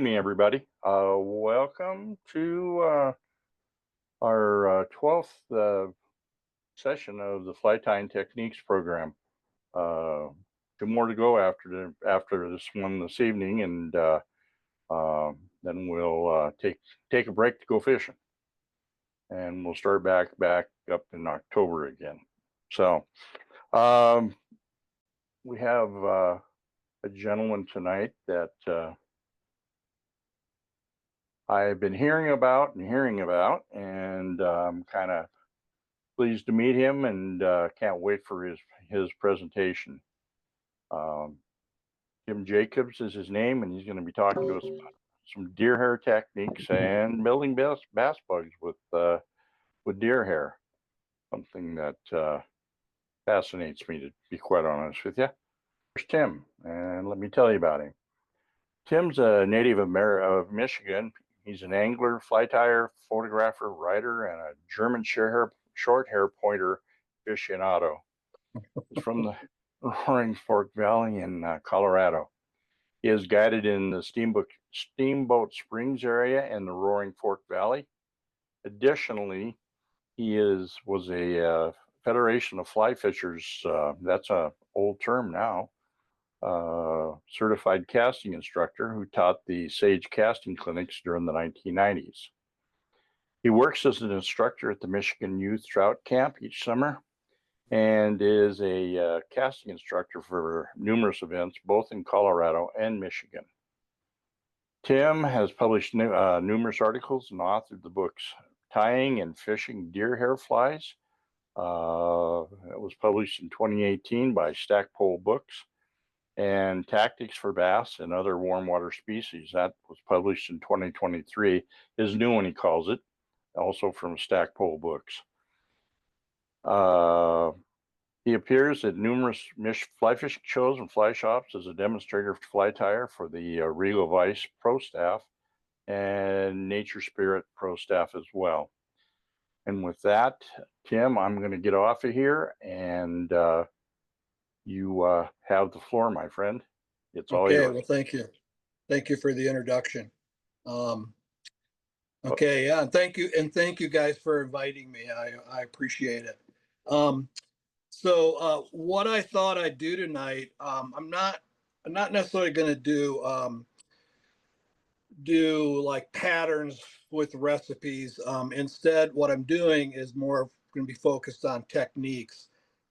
evening, everybody. Welcome to our 12th session of the Fly Tying Techniques program. Two more to go after this one this evening, and then we'll take a break to go fishing, and we'll start back up in October again. So we have a gentleman tonight that I've been hearing about, and I'm kind of pleased to meet him, and can't wait for his presentation. Tim Jacobs is his name, and he's going to be talking to us about some deer hair techniques and building bass bugs with deer hair, something that fascinates me, to be quite honest with you. Here's Tim, and let me tell you about him. Tim's a native of Michigan. He's an angler, fly tyer, photographer, writer, and a German short hair pointer aficionado. He's from the Roaring Fork Valley in Colorado. He is guided in the Steamboat Springs area and the Roaring Fork Valley. Additionally, he was a Federation of Fly Fishers, that's an old term now, certified casting instructor who taught the Sage casting clinics during the 1990s. He works as an instructor at the Michigan Youth Trout Camp each summer and is a casting instructor for numerous events, both in Colorado and Michigan. Tim has published numerous articles and authored the books Tying and Fishing Deer Hair Flies. It was published in 2018 by Stackpole Books, and Tactics for Bass and Other Warm Water Species. That was published in 2023. His new one, he calls it, also from Stackpole Books. He appears at numerous fly fishing shows and fly shops as a demonstrator fly tyer for the Regal Vice Pro Staff and Nature Spirit Pro Staff as well. And with that, Tim, I'm going to get off of here, and you have the floor, my friend. It's all yours. Okay, well, thank you. Thank you for the introduction. Okay, yeah, and thank you guys for inviting me. I appreciate it. So what I thought I'd do tonight, I'm not necessarily going to do like patterns with recipes. Instead, what I'm doing is more going to be focused on techniques.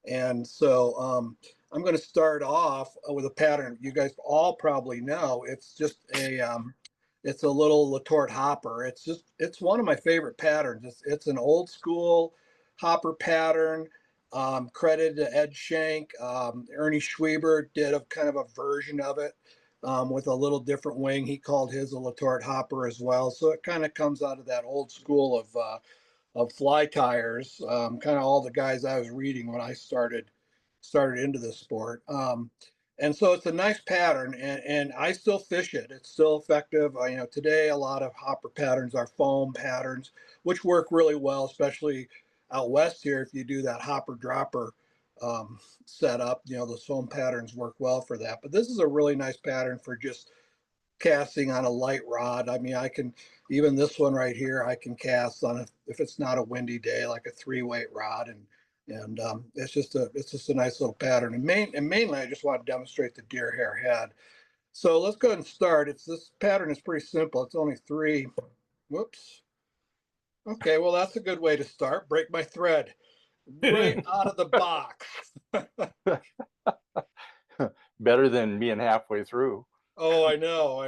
And so I'm going to start off with a pattern you guys all probably know. It's just it's a little Letort hopper. It's one of my favorite patterns. It's an old school hopper pattern. Credit to Ed Shank. Ernie Schweber did a kind of a version of it with a little different wing. He called his a Letort hopper as well. So it kind of comes out of that old school of fly tyers, kind of all the guys I was reading when I started into this sport. And so it's a nice pattern, and I still fish it. It's still effective. Today a lot of hopper patterns are foam patterns, which work really well, especially out west here. If you do that hopper dropper setup, those foam patterns work well for that. But this is a really nice pattern for just casting on a light rod. I mean, I can, even this one right here, I can cast on if it's not a windy day, like a 3-weight rod, and it's just a nice little pattern. And mainly I just want to demonstrate the deer hair head. So let's go ahead and start. This pattern is pretty simple. It's only 3. Whoops. Okay, well, that's a good way to start. Break my thread right out of the box. Better than being halfway through. Oh, I know.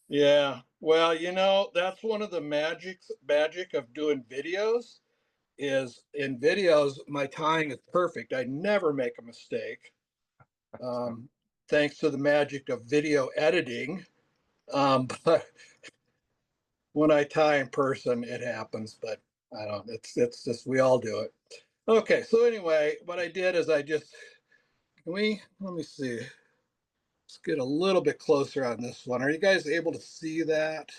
Yeah, well, that's one of the magic of doing videos. Is in videos, my tying is perfect. I never make a mistake. Thanks to the magic of video editing. But when I tie in person, it happens. But I don't. It's just we all do it. Okay. So anyway, what I did is let me see. Let's get a little bit closer on this one. Are you guys able to see that?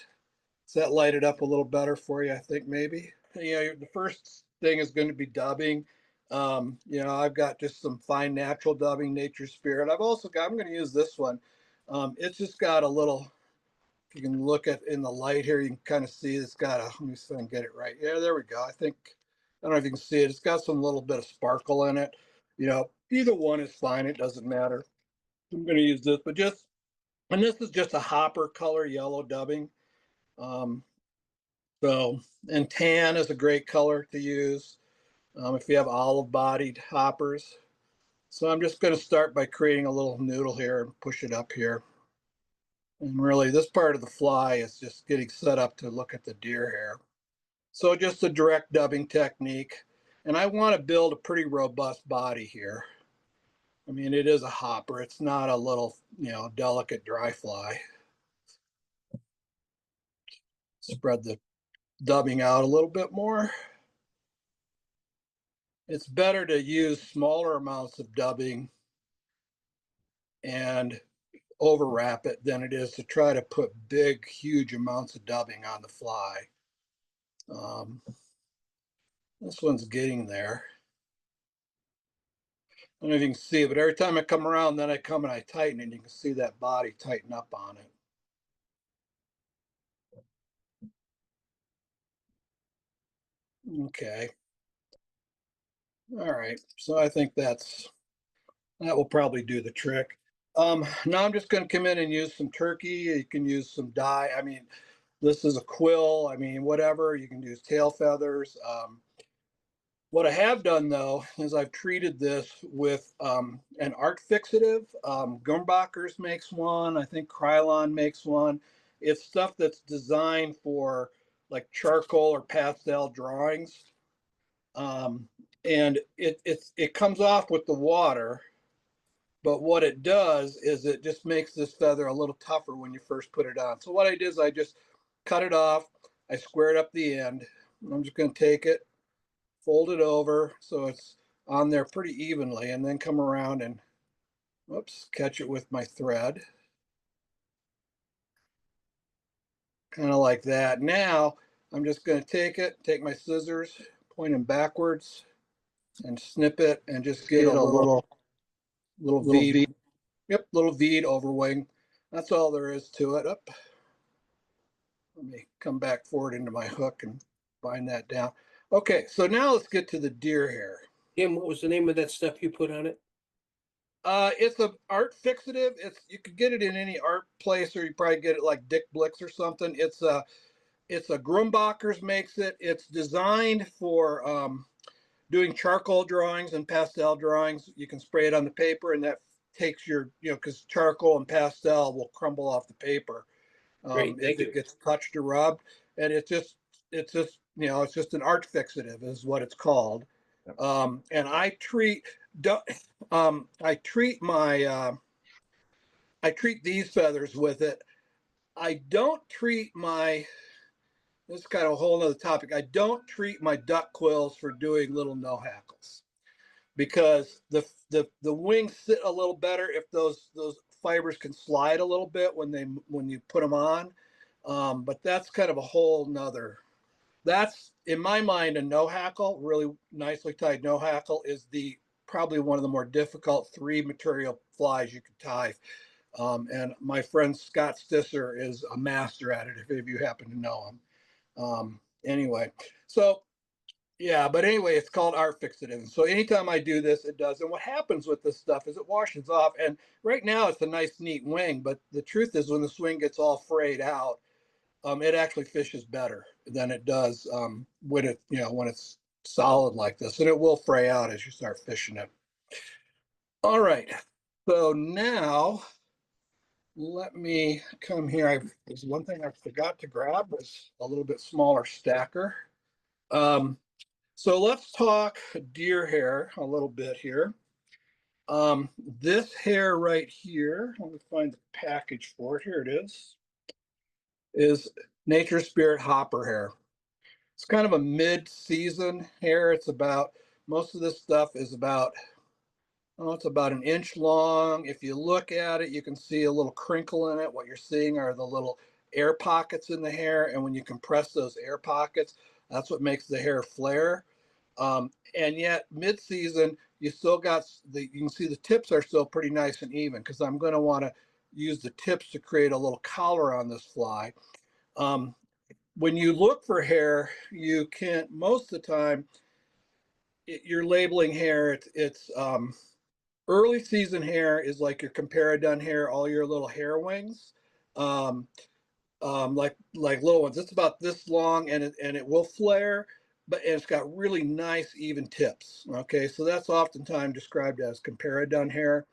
Does that light it up a little better for you? I think maybe. The first thing is going to be dubbing. I've got just some fine natural dubbing, Nature Spirit. I'm going to use this one. It's just got a little, if you can look at in the light here, you can kind of see it's got a, let me see if I can get it right. Yeah, there we go. I think, I don't know if you can see it. It's got some little bit of sparkle in it. You know, either one is fine. It doesn't matter. I'm going to use this, but just, and this is just a hopper color yellow dubbing. Um, so, and tan is a great color to use if you have olive bodied hoppers. So I'm just going to start by creating a little noodle here and push it up here. And really this part of the fly is just getting set up to look at the deer hair. So just a direct dubbing technique. And I want to build a pretty robust body here. I mean, it is a hopper. It's not a little, you know, delicate dry fly. Spread the dubbing out a little bit more. It's better to use smaller amounts of dubbing and overwrap it than it is to try to put big, huge amounts of dubbing on the fly. This one's getting there. I don't know if you can see it, but every time I come around, then I come and I tighten it, and you can see that body tighten up on it. Okay. All right. So I think that will probably do the trick. Now I'm just going to come in and use some turkey. You can use some dye. I mean, this is a quill. I mean, whatever. You can use tail feathers. What I have done though is I've treated this with an art fixative. Gumbacher's makes one. I think Krylon makes one. It's stuff that's designed for like charcoal or pastel drawings. And it comes off with the water, but what it does is it just makes this feather a little tougher when you first put it on. So what I did is I just cut it off. I squared up the end. I'm just going to take it, fold it over so it's on there pretty evenly, and then come around and, whoops, catch it with my thread. Kind of like that. Now I'm just going to take my scissors, point them backwards, and snip it, and just get a little V. Yep, little V overwing. That's all there is to it. Up. Let me come back forward into my hook and bind that down. Okay, so now let's get to the deer hair. Tim, what was the name of that stuff you put on it? It's a art fixative. You could get it in any art place, or you probably get it like Dick Blix or something. It's a Grumbacher's makes it. It's designed for doing charcoal drawings and pastel drawings. You can spray it on the paper, and that takes your, you know, because charcoal and pastel will crumble off the paper if it gets touched or rubbed. And it's just you know, it's just an art fixative is what it's called. Yep. And I treat I treat these feathers with it. I don't treat my, this is kind of a whole other topic. I don't treat my duck quills for doing little no hackles, because the wings sit a little better if those fibers can slide a little bit when you put them on. But that's kind of a whole nother. That's in my mind a no hackle, really nicely tied no hackle is probably one of the more difficult 3 material flies you can tie. And my friend Scott Stisser is a master at it, if any of you happen to know him. Anyway, so yeah, but anyway, it's called art fixative. So anytime I do this, it does. And what happens with this stuff is it washes off. And right now it's a nice, neat wing. But the truth is when the swing gets all frayed out, it actually fishes better than it does when it's solid like this. And it will fray out as you start fishing it. All right. So now let me come here. There's one thing I forgot to grab was a little bit smaller stacker. So let's talk deer hair a little bit here. This hair right here, let me find the package for it. Here it is Nature Spirit Hopper hair. It's kind of a mid-season hair. It's about, most of this stuff is about, oh, it's about 1 inch long. If you look at it, you can see a little crinkle in it. What you're seeing are the little air pockets in the hair. And when you compress those air pockets, that's what makes the hair flare. And yet mid-season, you still got you can see the tips are still pretty nice and even, because I'm going to want to use the tips to create a little collar on this fly. When you look for hair, you can't, most of the time, you're labeling hair. It's early season hair is like your comparadun hair, all your little hair wings, um, like little ones. It's about this long, and it will flare, but it's got really nice even tips. Okay, so that's oftentimes described as comparadun hair.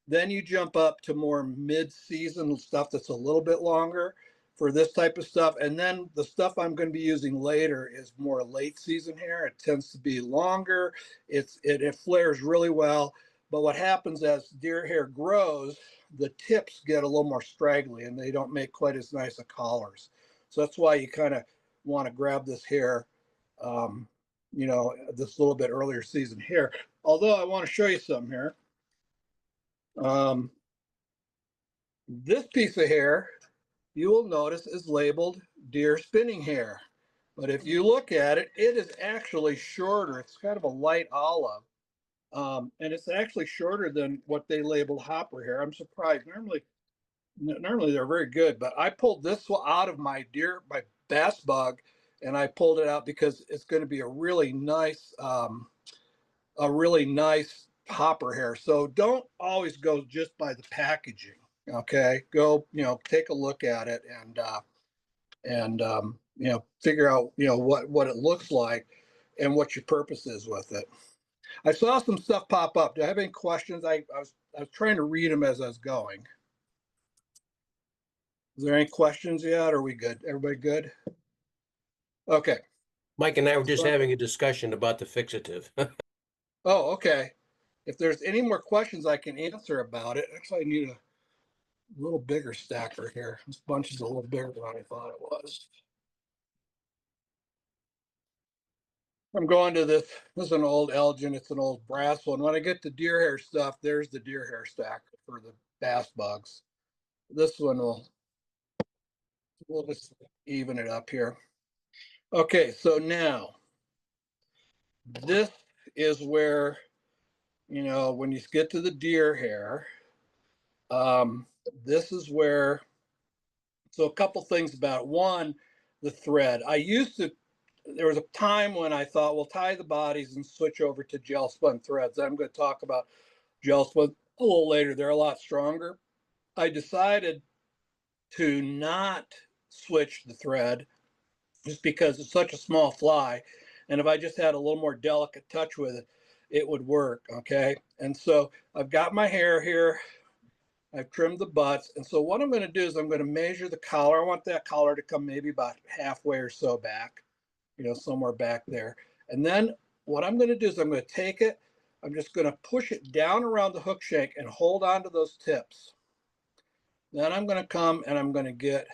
Then you jump up to more mid-season stuff that's a little bit longer for this type of stuff. And then the stuff I'm going to be using later is more late season hair. It tends to be longer. It flares really well. But what happens as deer hair grows, the tips get a little more straggly and they don't make quite as nice a collars. So that's why you kind of want to grab this hair, this little bit earlier season hair. Although I want to show you something here. This piece of hair, you will notice, is labeled deer spinning hair. But if you look at it, it is actually shorter. It's kind of a light olive. And it's actually shorter than what they labeled hopper hair. I'm surprised. Normally they're very good, but I pulled this one out of my bass bug, and I pulled it out because it's going to be a really nice hopper hair. So don't always go just by the packaging. Okay, go, take a look at it and figure out, what it looks like and what your purpose is with it. I saw some stuff pop up. Do I have any questions? I was trying to read them as I was going. Is there any questions yet? Are we good? Everybody good? Okay. Mike and I were just having a discussion about the fixative. Oh, okay. If there's any more questions I can answer about it, actually I need a little bigger stacker here. This bunch is a little bigger than I thought it was. I'm going to this. This is an old Elgin. It's an old brass one. When I get the deer hair stuff, there's the deer hair stacker for the bass bugs. This one we'll just even it up here. Okay, so now this is where, when you get to the deer hair, this is where, so a couple things about it. One, the thread. There was a time when I thought, well, tie the bodies and switch over to gel spun threads. I'm going to talk about gel spun a little later. They're a lot stronger. I decided to not switch the thread just because it's such a small fly. And if I just had a little more delicate touch with it, it would work. Okay. And so I've got my hair here. I've trimmed the butts. And so what I'm going to do is I'm going to measure the collar. I want that collar to come maybe about halfway or so back, somewhere back there. And then what I'm going to do is I'm going to take it. I'm just going to push it down around the hook shank and hold on to those tips. Then I'm going to come and I'm going to get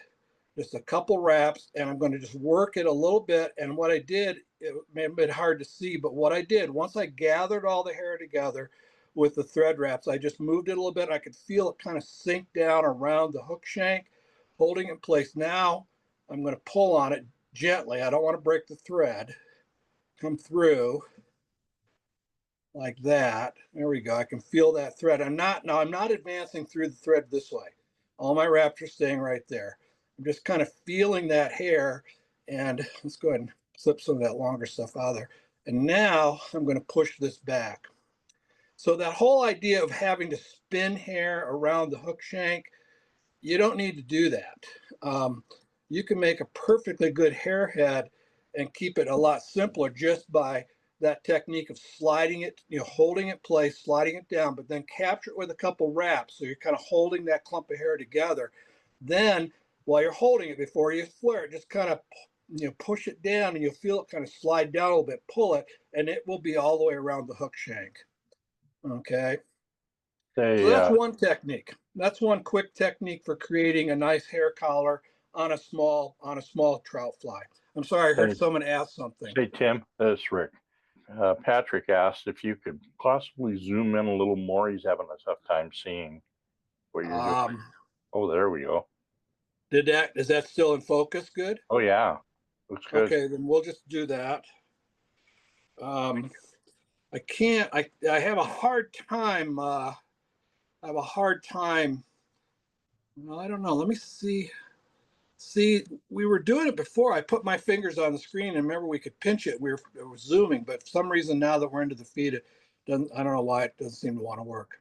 just a couple wraps and I'm going to just work it a little bit. And what I did, it may have been hard to see, but what I did, once I gathered all the hair together with the thread wraps, I just moved it a little bit. I could feel it kind of sink down around the hook shank, holding it in place. Now I'm going to pull on it gently. I don't want to break the thread. Come through like that. There we go. I can feel that thread. I'm not advancing through the thread this way. All my wraps are staying right there. I'm just kind of feeling that hair, and let's go ahead and slip some of that longer stuff out of there. And now I'm going to push this back. So that whole idea of having to spin hair around the hook shank, you don't need to do that. You can make a perfectly good hair head and keep it a lot simpler just by that technique of sliding it, holding it in place, sliding it down, but then capture it with a couple wraps. So you're kind of holding that clump of hair together. Then while you're holding it, before you flare it, just kind of, push it down and you'll feel it kind of slide down a little bit, pull it, and it will be all the way around the hook shank. Okay. So that's one technique. That's one quick technique for creating a nice hair collar on a small trout fly. I'm sorry, I heard someone ask something. Hey, Tim, that's Rick. Patrick asked if you could possibly zoom in a little more. He's having a tough time seeing what you're doing. Oh, there we go. Is that still in focus? Good. Oh yeah, looks good. Okay, then we'll just do that. I have a hard time. Well, I don't know. Let me see. See, we were doing it before. I put my fingers on the screen and remember we could pinch it. It was zooming, but for some reason now that we're into the feed, it doesn't, I don't know why it doesn't seem to want to work.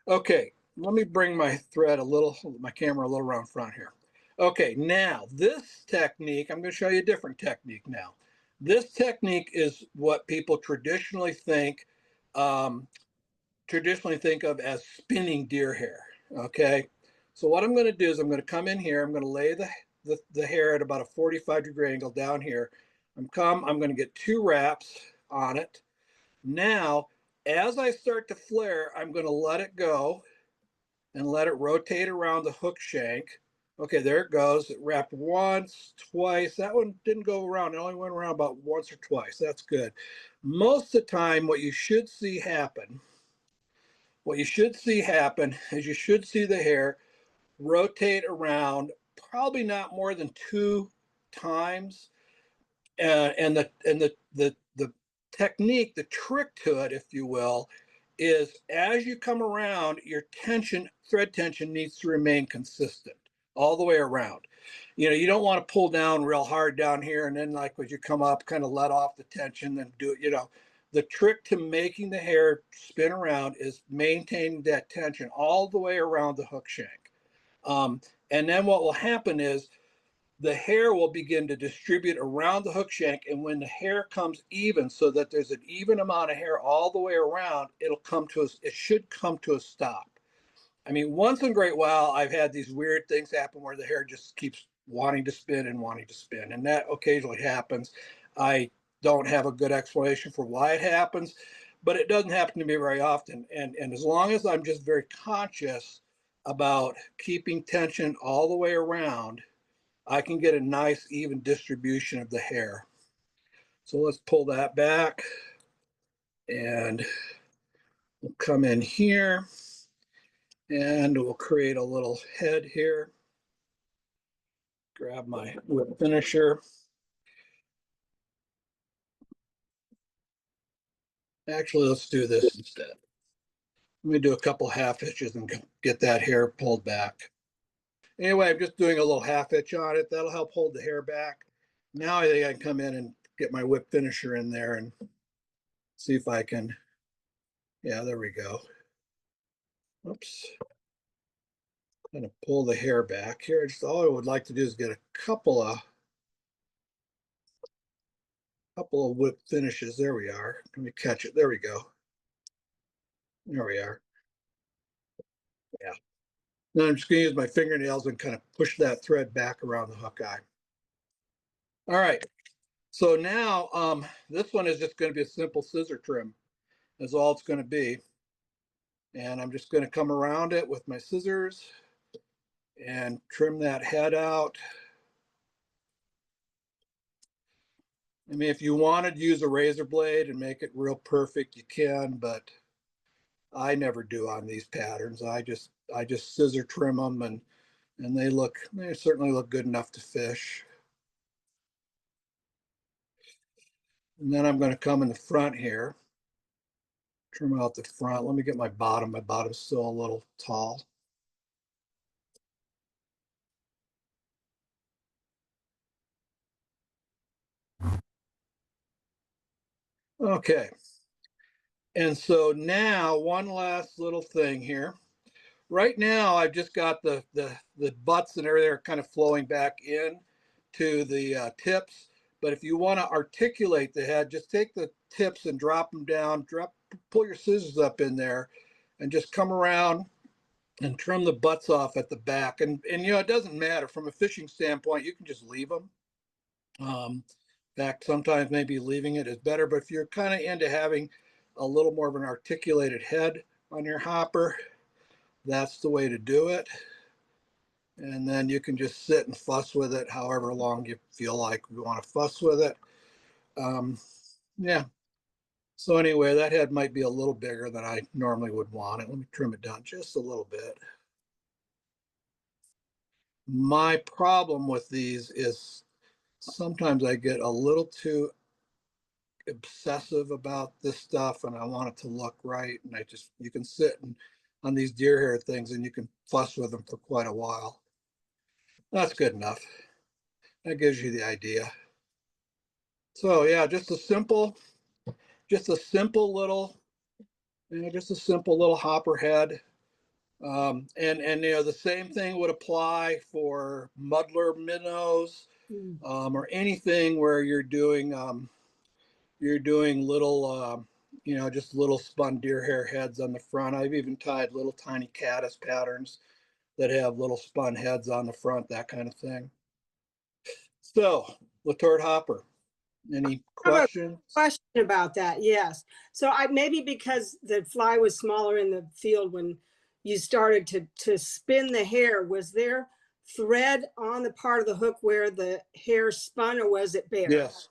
Okay, let me bring my thread a little, my camera a little around front here. Okay, now this technique, I'm going to show you a different technique now. This technique is what people um, traditionally think of as spinning deer hair. Okay, so what I'm going to do is I'm going to come in here. I'm going to lay the hair at about a 45-degree angle down here. I'm going to get 2 wraps on it. Now, as I start to flare, I'm going to let it go and let it rotate around the hook shank. Okay, there it goes. It wrapped once, twice. That one didn't go around. It only went around about once or twice. That's good. Most of the time, what you should see happen is you should see the hair rotate around probably not more than 2 times. And the technique, the trick to it, if you will, is as you come around, your thread tension needs to remain consistent all the way around. You know, you don't want to pull down real hard down here and then like when you come up, kind of let off the tension and do it, you know. The trick to making the hair spin around is maintaining that tension all the way around the hook shank. And then what will happen is the hair will begin to distribute around the hook shank. And when the hair comes even, so that there's an even amount of hair all the way around, it should come to a stop. I mean, once in a great while, I've had these weird things happen where the hair just keeps wanting to spin and wanting to spin. And that occasionally happens. I don't have a good explanation for why it happens, but it doesn't happen to me very often. And as long as I'm just very conscious about keeping tension all the way around, I can get a nice even distribution of the hair. So let's pull that back and we'll come in here and we'll create a little head here. Grab my whip finisher. Actually, let's do this instead. Let me do a couple half hitches and get that hair pulled back. Anyway, I'm just doing a little half hitch on it. That'll help hold the hair back. Now I think I can come in and get my whip finisher in there and see if I can, yeah, there we go. Oops. I'm going to pull the hair back here. Just all I would like to do is get a couple of whip finishes. There we are. Let me catch it. There we go. There we are. Yeah. Now I'm just going to use my fingernails and kind of push that thread back around the hook eye. All right. So now this one is just going to be a simple scissor trim. That's all it's going to be. And I'm just going to come around it with my scissors and trim that head out. I mean, if you wanted to use a razor blade and make it real perfect, you can, but I never do on these patterns. I just scissor trim them and they certainly look good enough to fish. And then I'm going to come in the front here, trim out the front. Let me get my bottom. My bottom's still a little tall. Okay. And so now one last little thing here. Right now, I've just got the butts and everything are kind of flowing back in to the tips. But if you want to articulate the head, just take the tips and drop them down, pull your scissors up in there and just come around and trim the butts off at the back. And you know, it doesn't matter from a fishing standpoint, you can just leave them. In fact, sometimes maybe leaving it is better, but if you're kind of into having a little more of an articulated head on your hopper, that's the way to do it. And then you can just sit and fuss with it however long you feel like you want to fuss with it. Yeah. So anyway, that head might be a little bigger than I normally would want it. Let me trim it down just a little bit. My problem with these is sometimes I get a little too obsessive about this stuff and I want it to look right. And you can sit and on these deer hair things, and you can fuss with them for quite a while. That's good enough. That gives you the idea. So yeah, just a simple little, just a simple little hopper head. And the same thing would apply for muddler minnows, or anything where you're doing little, just little spun deer hair heads on the front. I've even tied little tiny caddis patterns that have little spun heads on the front, that kind of thing. So, Latord hopper, any questions? Question about that, yes. So maybe because the fly was smaller in the field when you started to spin the hair, was there thread on the part of the hook where the hair spun, or was it bare? Yes.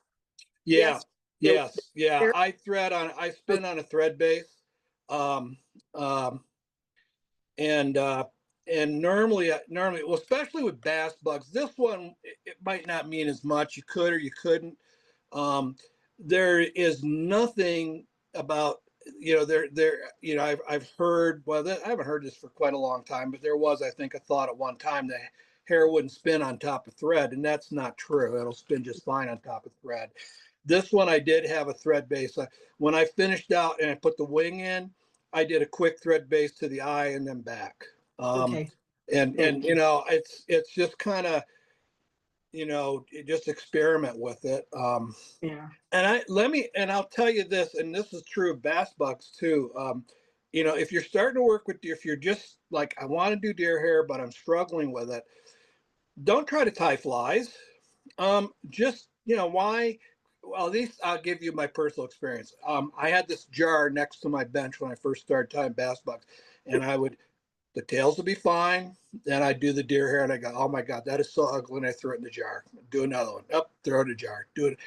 Yeah. Yes. Yeah. I spin on a thread base. Um, and normally, well, especially with bass bugs, this one, it might not mean as much. You could or you couldn't. There is nothing about, I've heard, well, I haven't heard this for quite a long time, but there was, I think, a thought at one time that hair wouldn't spin on top of thread, and that's not true. It'll spin just fine on top of thread. This one, I did have a thread base. When I finished out and I put the wing in, I did a quick thread base to the eye and then back. Okay. And it's just kind of, just experiment with it. Yeah. And I'll tell you this, and this is true of bass bugs too. If you're starting to work with deer, if you're just like, I want to do deer hair, but I'm struggling with it, don't try to tie flies. Just, why? Well, at least I'll give you my personal experience. I had this jar next to my bench when I first started tying bass bugs, and the tails would be fine. Then I'd do the deer hair, and I go, oh my God, that is so ugly. And I throw it in the jar. Do another one. Up, throw it in the jar. Do it.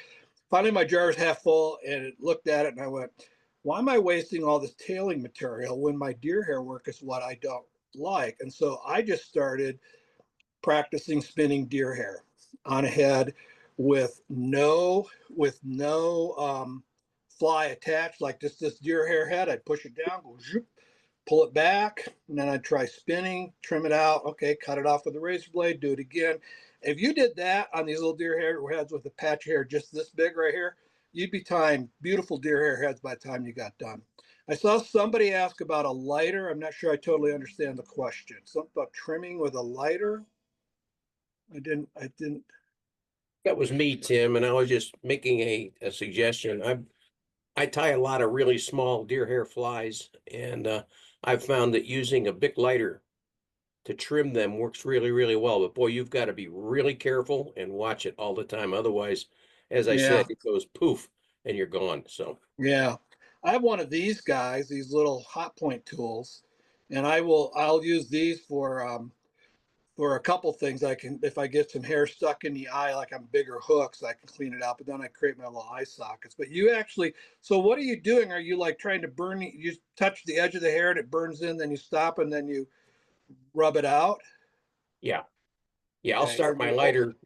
Finally, my jar was half full, and it looked at it, and I went, why am I wasting all this tailing material when my deer hair work is what I don't like? And so I just started practicing spinning deer hair on a head with no fly attached, like just this deer hair head. I'd push it down, go zoop, pull it back, and then I'd try spinning, trim it out. Okay, cut it off with a razor blade, do it again. If you did that on these little deer hair heads with a patch of hair just this big right here, you'd be tying beautiful deer hair heads by the time you got done. I saw somebody ask about a lighter. I'm not sure I totally understand the question. Something about trimming with a lighter. I didn't. That was me, Tim, and I was just making a suggestion. I tie a lot of really small deer hair flies, and I've found that using a Bic lighter to trim them works really, really well. But boy, you've got to be really careful and watch it all the time. Otherwise, as I said, it goes poof and you're gone. So yeah, I have one of these guys, these little hot point tools, and I'll use these for a couple things. If I get some hair stuck in the eye, like on bigger hooks, I can clean it out, but then I create my little eye sockets. But so what are you doing? Are you like trying to you touch the edge of the hair and it burns in, then you stop and then you rub it out? yeah. Okay. I'll start my lighter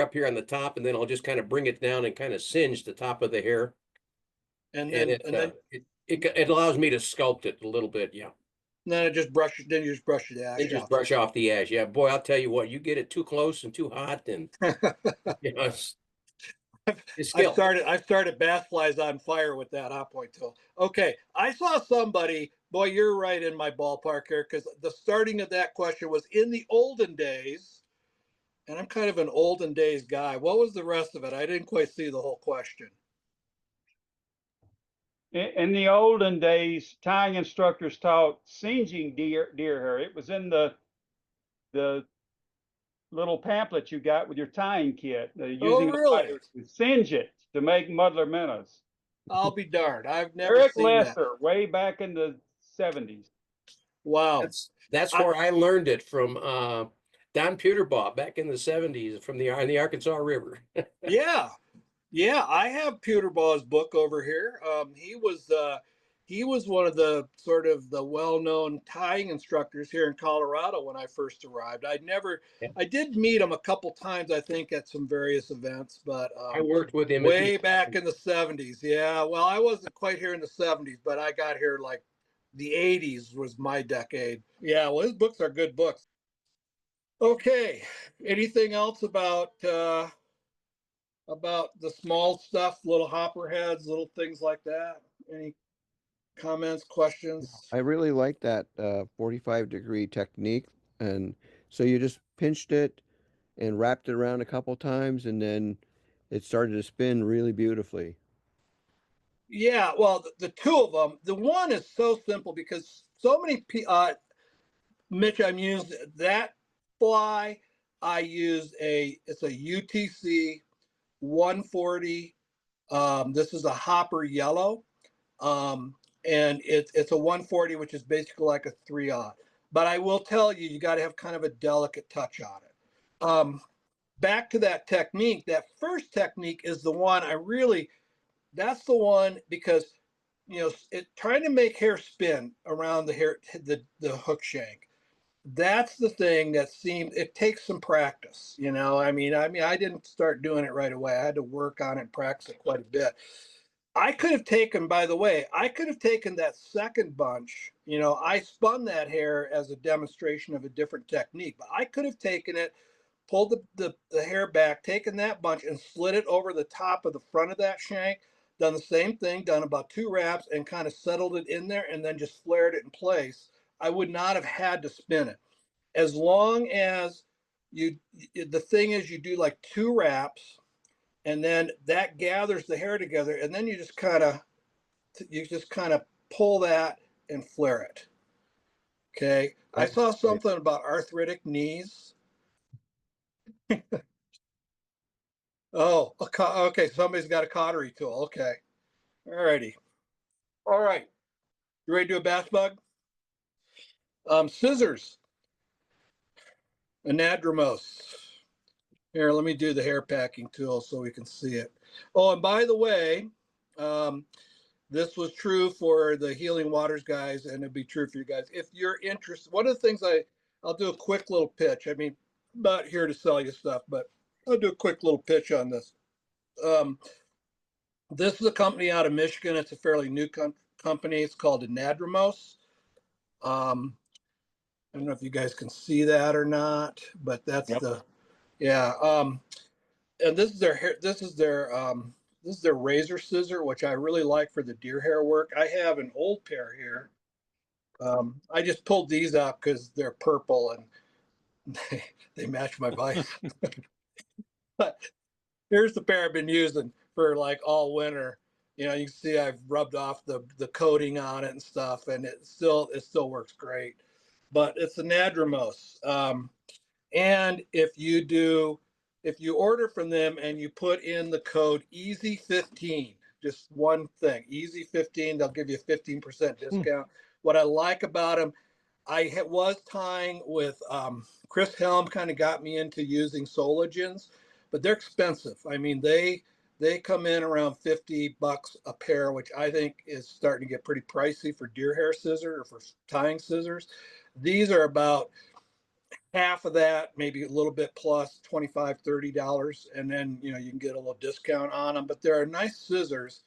up here on the top, and then I'll just kind of bring it down and kind of singe the top of the hair. And then It allows me to sculpt it a little bit. Yeah. then you just brush the ash And just out. brush off the ash. Yeah, boy, I'll tell you what, you get it too close and too hot, and it's skill. I started bass flies on fire with that hot point tool. Okay, I saw somebody. Boy, you're right in my ballpark here, because the starting of that question was in the olden days, and I'm kind of an olden days guy. What was the rest of it? I didn't quite see the whole question. In the olden days, tying instructors taught singeing deer hair. It was in the little pamphlet you got with your tying kit. Using really? a lighter to singe it to make muddler minnows. I'll be darned. I've never Eric seen that. Lesser, way back in the 70s. Wow. That's where I learned it from Don Peterbaugh back in the 70s on the Arkansas River. Yeah, I have Peterbaugh's book over here. He was one of the sort of the well-known tying instructors here in Colorado when I first arrived. I did meet him a couple times, I think, at some various events, but I worked with him way back in the 70s. Yeah, well, I wasn't quite here in the 70s, but I got here like the 80s was my decade. Yeah, well, his books are good books. Okay, anything else about the small stuff, little hopper heads, little things like that? Any comments, questions? I really like that 45-degree technique. And so you just pinched it and wrapped it around a couple times, and then it started to spin really beautifully. Yeah, well, the two of them. The one is so simple because so many Mitch, I'm used that fly. I used it's a UTC 140. This is a hopper yellow. And it's a 140, which is basically like a 3/0. But I will tell you, you got to have kind of a delicate touch on it. Back to that technique. That first technique is the one I really. That's the one because trying to make hair spin around the hook shank. That's the thing that seemed it takes some practice. I didn't start doing it right away. I had to work on it and practice it quite a bit. I could have taken, by the way, I could have taken that second bunch. I spun that hair as a demonstration of a different technique, but I could have taken it, pulled the hair back, taken that bunch and slid it over the top of the front of that shank, done the same thing, done about 2 wraps and kind of settled it in there and then just flared it in place. I would not have had to spin it. As long as the thing is you do like 2 wraps and then that gathers the hair together and then you just kind of pull that and flare it. Okay. I saw something about arthritic knees. Oh, okay. Somebody's got a cautery tool. Okay. All righty. All right. You ready to do a bass bug? Scissors. Anadromos. Here, let me do the hair packing tool so we can see it. Oh, and by the way, this was true for the Healing Waters guys, and it'd be true for you guys. If you're interested, one of the things I'll do a quick little pitch. I mean, I'm not here to sell you stuff, but I'll do a quick little pitch on this. This is a company out of Michigan. It's a fairly new company. It's called Anadromos. I don't know if you guys can see that or not, but that's yeah. And this is their razor scissor, which I really like for the deer hair work. I have an old pair here. I just pulled these out because they're purple and they match my vise. But here's the pair I've been using for like all winter. You can see I've rubbed off the coating on it and stuff, and it still works great. But it's an Anadromos. And if you order from them and you put in the code EASY15, just one thing, EASY15, they'll give you a 15% discount. What I like about them, I was tying with Chris Helm, kind of got me into using Sologens, but they're expensive. I mean, they come in around $50 a pair, which I think is starting to get pretty pricey for deer hair scissors or for tying scissors. These are about half of that, maybe a little bit plus $25-$30, and then you can get a little discount on them. But they're nice scissors,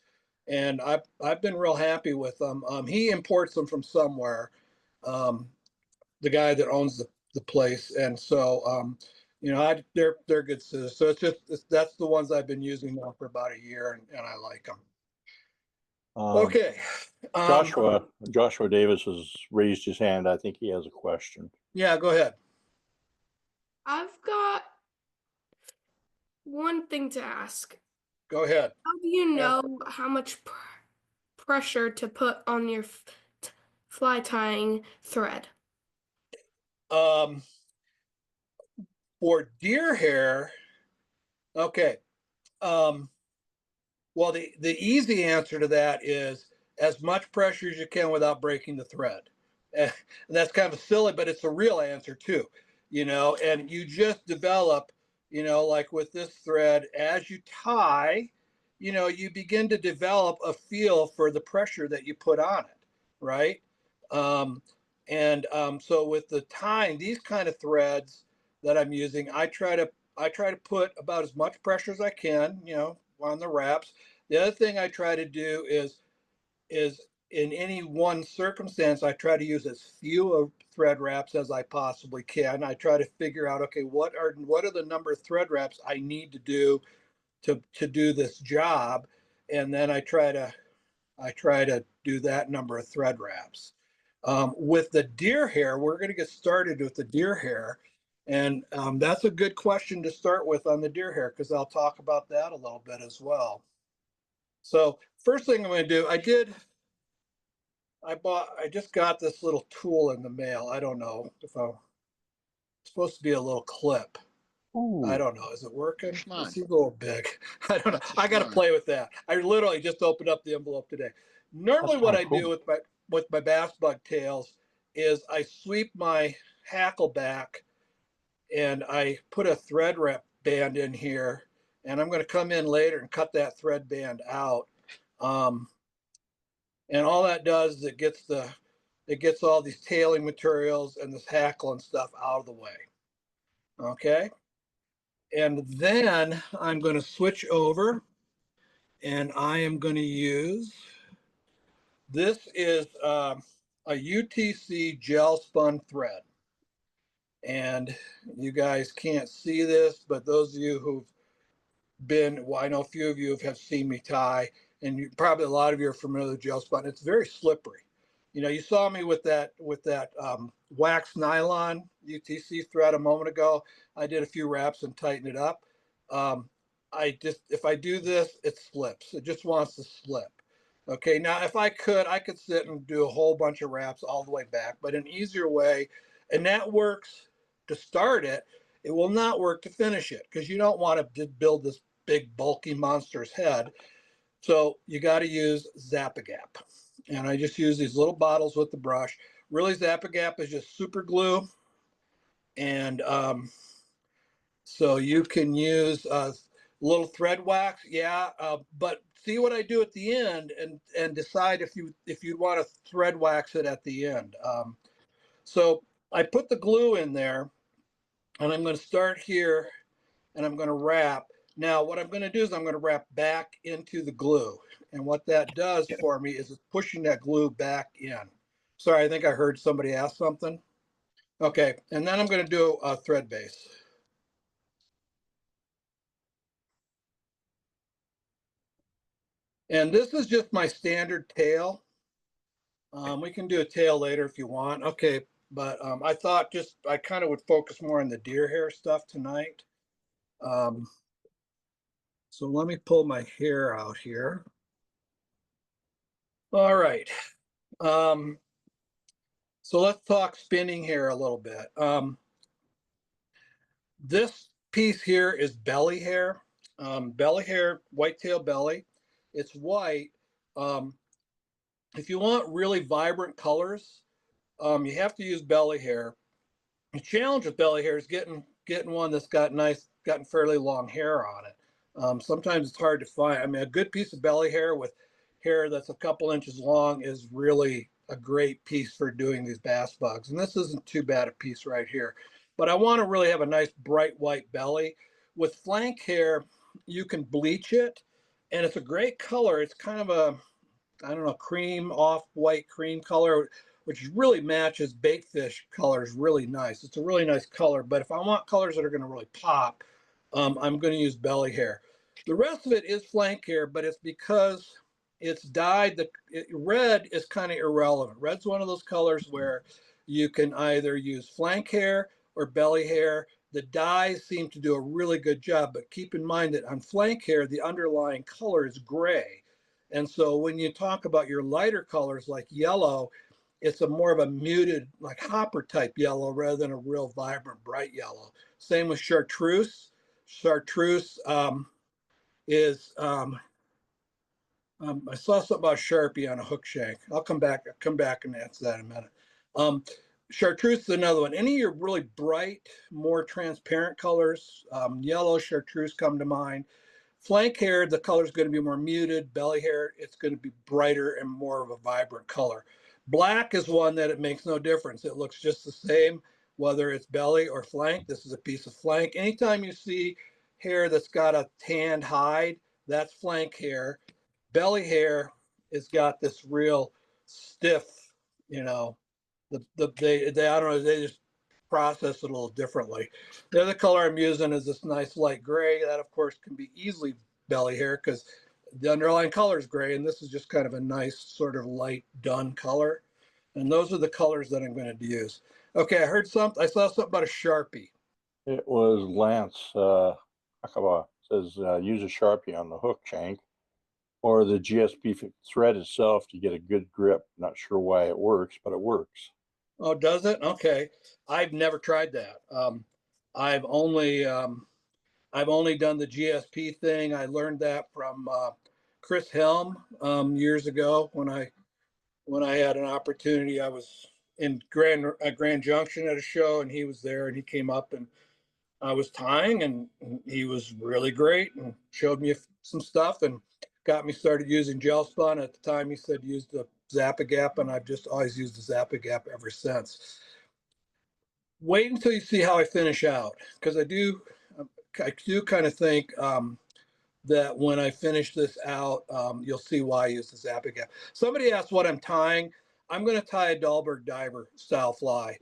and I've been real happy with them. He imports them from somewhere, the guy that owns the place, and so they're good scissors. So that's the ones I've been using now for about a year, and I like them. Okay. Joshua Davis has raised his hand. I think he has a question. Yeah, go ahead. I've got one thing to ask. Go ahead. How do you know how much pressure to put on your fly tying thread? For deer hair, okay. Well, the easy answer to that is as much pressure as you can without breaking the thread. And that's kind of silly, but it's a real answer too, and you just develop, like with this thread, as you tie, you begin to develop a feel for the pressure that you put on it, right? So with the tying, these kind of threads that I'm using, I try to put about as much pressure as I can, on the wraps. The other thing I try to do is in any one circumstance, I try to use as few of thread wraps as I possibly can. I try to figure out, okay, what are the number of thread wraps I need to do to do this job, and then I try to do that number of thread wraps. With the deer hair, we're going to get started with the deer hair, and that's a good question to start with on the deer hair, because I'll talk about that a little bit as well. So first thing I'm going to do, I just got this little tool in the mail. I don't know if I'm supposed to be a little clip. I don't know. Is it working? It seems a little big. I don't know. I got to play with that. I literally just opened up the envelope today. Normally what I do with my bass bug tails is I sweep my hackle back and I put a thread wrap band in here, and I'm going to come in later and cut that thread band out. And all that does is it gets all these tailing materials and this hackle and stuff out of the way. Okay. And then I'm going to switch over, and I am going to use, this is a UTC gel spun thread. And you guys can't see this, but those of you who've been, well, I know a few of you have seen me tie, and probably a lot of you are familiar with gel spun. It's very slippery. You know, you saw me with that wax nylon UTC thread a moment ago. I did a few wraps and tightened it up. If I do this, it slips. It just wants to slip. Okay, now if I could sit and do a whole bunch of wraps all the way back, but an easier way, and that works to start it, it will not work to finish it, because you don't want to build this big bulky monster's head. So you got to use Zap-A-Gap. And I just use these little bottles with the brush. Really, Zap-A-Gap is just super glue. And so you can use little thread wax, yeah. But see what I do at the end, and decide if you want to thread wax it at the end. So I put the glue in there, and I'm going to start here, and I'm going to wrap. Now, what I'm going to do is I'm going to wrap back into the glue. And what that does for me is it's pushing that glue back in. Sorry, I think I heard somebody ask something. Okay, and then I'm going to do a thread base. And this is just my standard tail. We can do a tail later if you want. Okay, but I thought I kind of would focus more on the deer hair stuff tonight. So let me pull my hair out here. All right. So let's talk spinning hair a little bit. This piece here is belly hair. Belly hair, whitetail belly. It's white. If you want really vibrant colors, you have to use belly hair. The challenge with belly hair is getting one that's gotten fairly long hair on it. Sometimes it's hard to find. I mean, a good piece of belly hair with hair that's a couple inches long is really a great piece for doing these bass bugs. And this isn't too bad a piece right here. But I want to really have a nice bright white belly. With flank hair, you can bleach it, and it's a great color. It's kind of a, I don't know, cream, off-white cream color, which really matches baitfish colors really nice. It's a really nice color, but if I want colors that are going to really pop, I'm going to use belly hair. The rest of it is flank hair, but it's because it's dyed. Red is kind of irrelevant. Red's one of those colors where you can either use flank hair or belly hair. The dyes seem to do a really good job, but keep in mind that on flank hair, the underlying color is gray. And so when you talk about your lighter colors like yellow, it's a more of a muted, like hopper type yellow rather than a real vibrant, bright yellow. Same with chartreuse. Chartreuse is, I saw something about Sharpie on a hook shank. I'll come back and answer that in a minute. Chartreuse is another one. Any of your really bright, more transparent colors, yellow, chartreuse come to mind. Flank hair, the color is going to be more muted. Belly hair, it's going to be brighter and more of a vibrant color. Black is one that it makes no difference. It looks just the same, whether it's belly or flank. This is a piece of flank. Anytime you see hair that's got a tanned hide, that's flank hair. Belly hair has got this real stiff, you know, they I don't know, they just process it a little differently. The other color I'm using is this nice light gray. That of course can be easily belly hair because the underlying color is gray, and this is just kind of a nice sort of light dun color. And those are the colors that I'm going to use. Okay, I saw something about a Sharpie. It was Lance Akaba says use a Sharpie on the hook shank or the GSP thread itself to get a good grip. Not sure why it works, but it works. Oh, does it? Okay. I've never tried that. I've only I've only done the GSP thing. I learned that from Chris Helm years ago when I had an opportunity. I was in Grand Junction at a show, and he was there, and he came up, and I was tying, and he was really great and showed me some stuff and got me started using gel spun. At the time, he said use the Zap-A-Gap, and I've just always used the Zap-A-Gap ever since. Wait until you see how I finish out, because I do kind of think that when I finish this out, you'll see why I use the Zap-A-Gap. Somebody asked what I'm tying. I'm going to tie a Dahlberg diver style fly.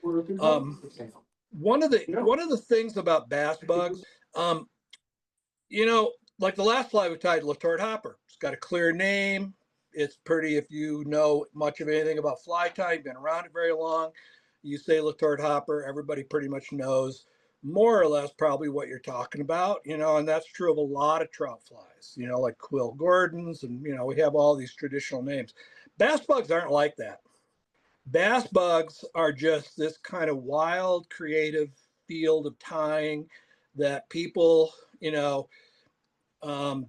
One of the things about bass bugs, you know, like the last fly we tied, Latort Hopper. It's got a clear name. It's pretty, if you know much of anything about fly tying, been around it very long. You say Latort Hopper, everybody pretty much knows more or less probably what you're talking about, you know, and that's true of a lot of trout flies, you know, like Quill Gordons, and, you know, we have all these traditional names. Bass bugs aren't like that. Bass bugs are just this kind of wild, creative field of tying that people, you know,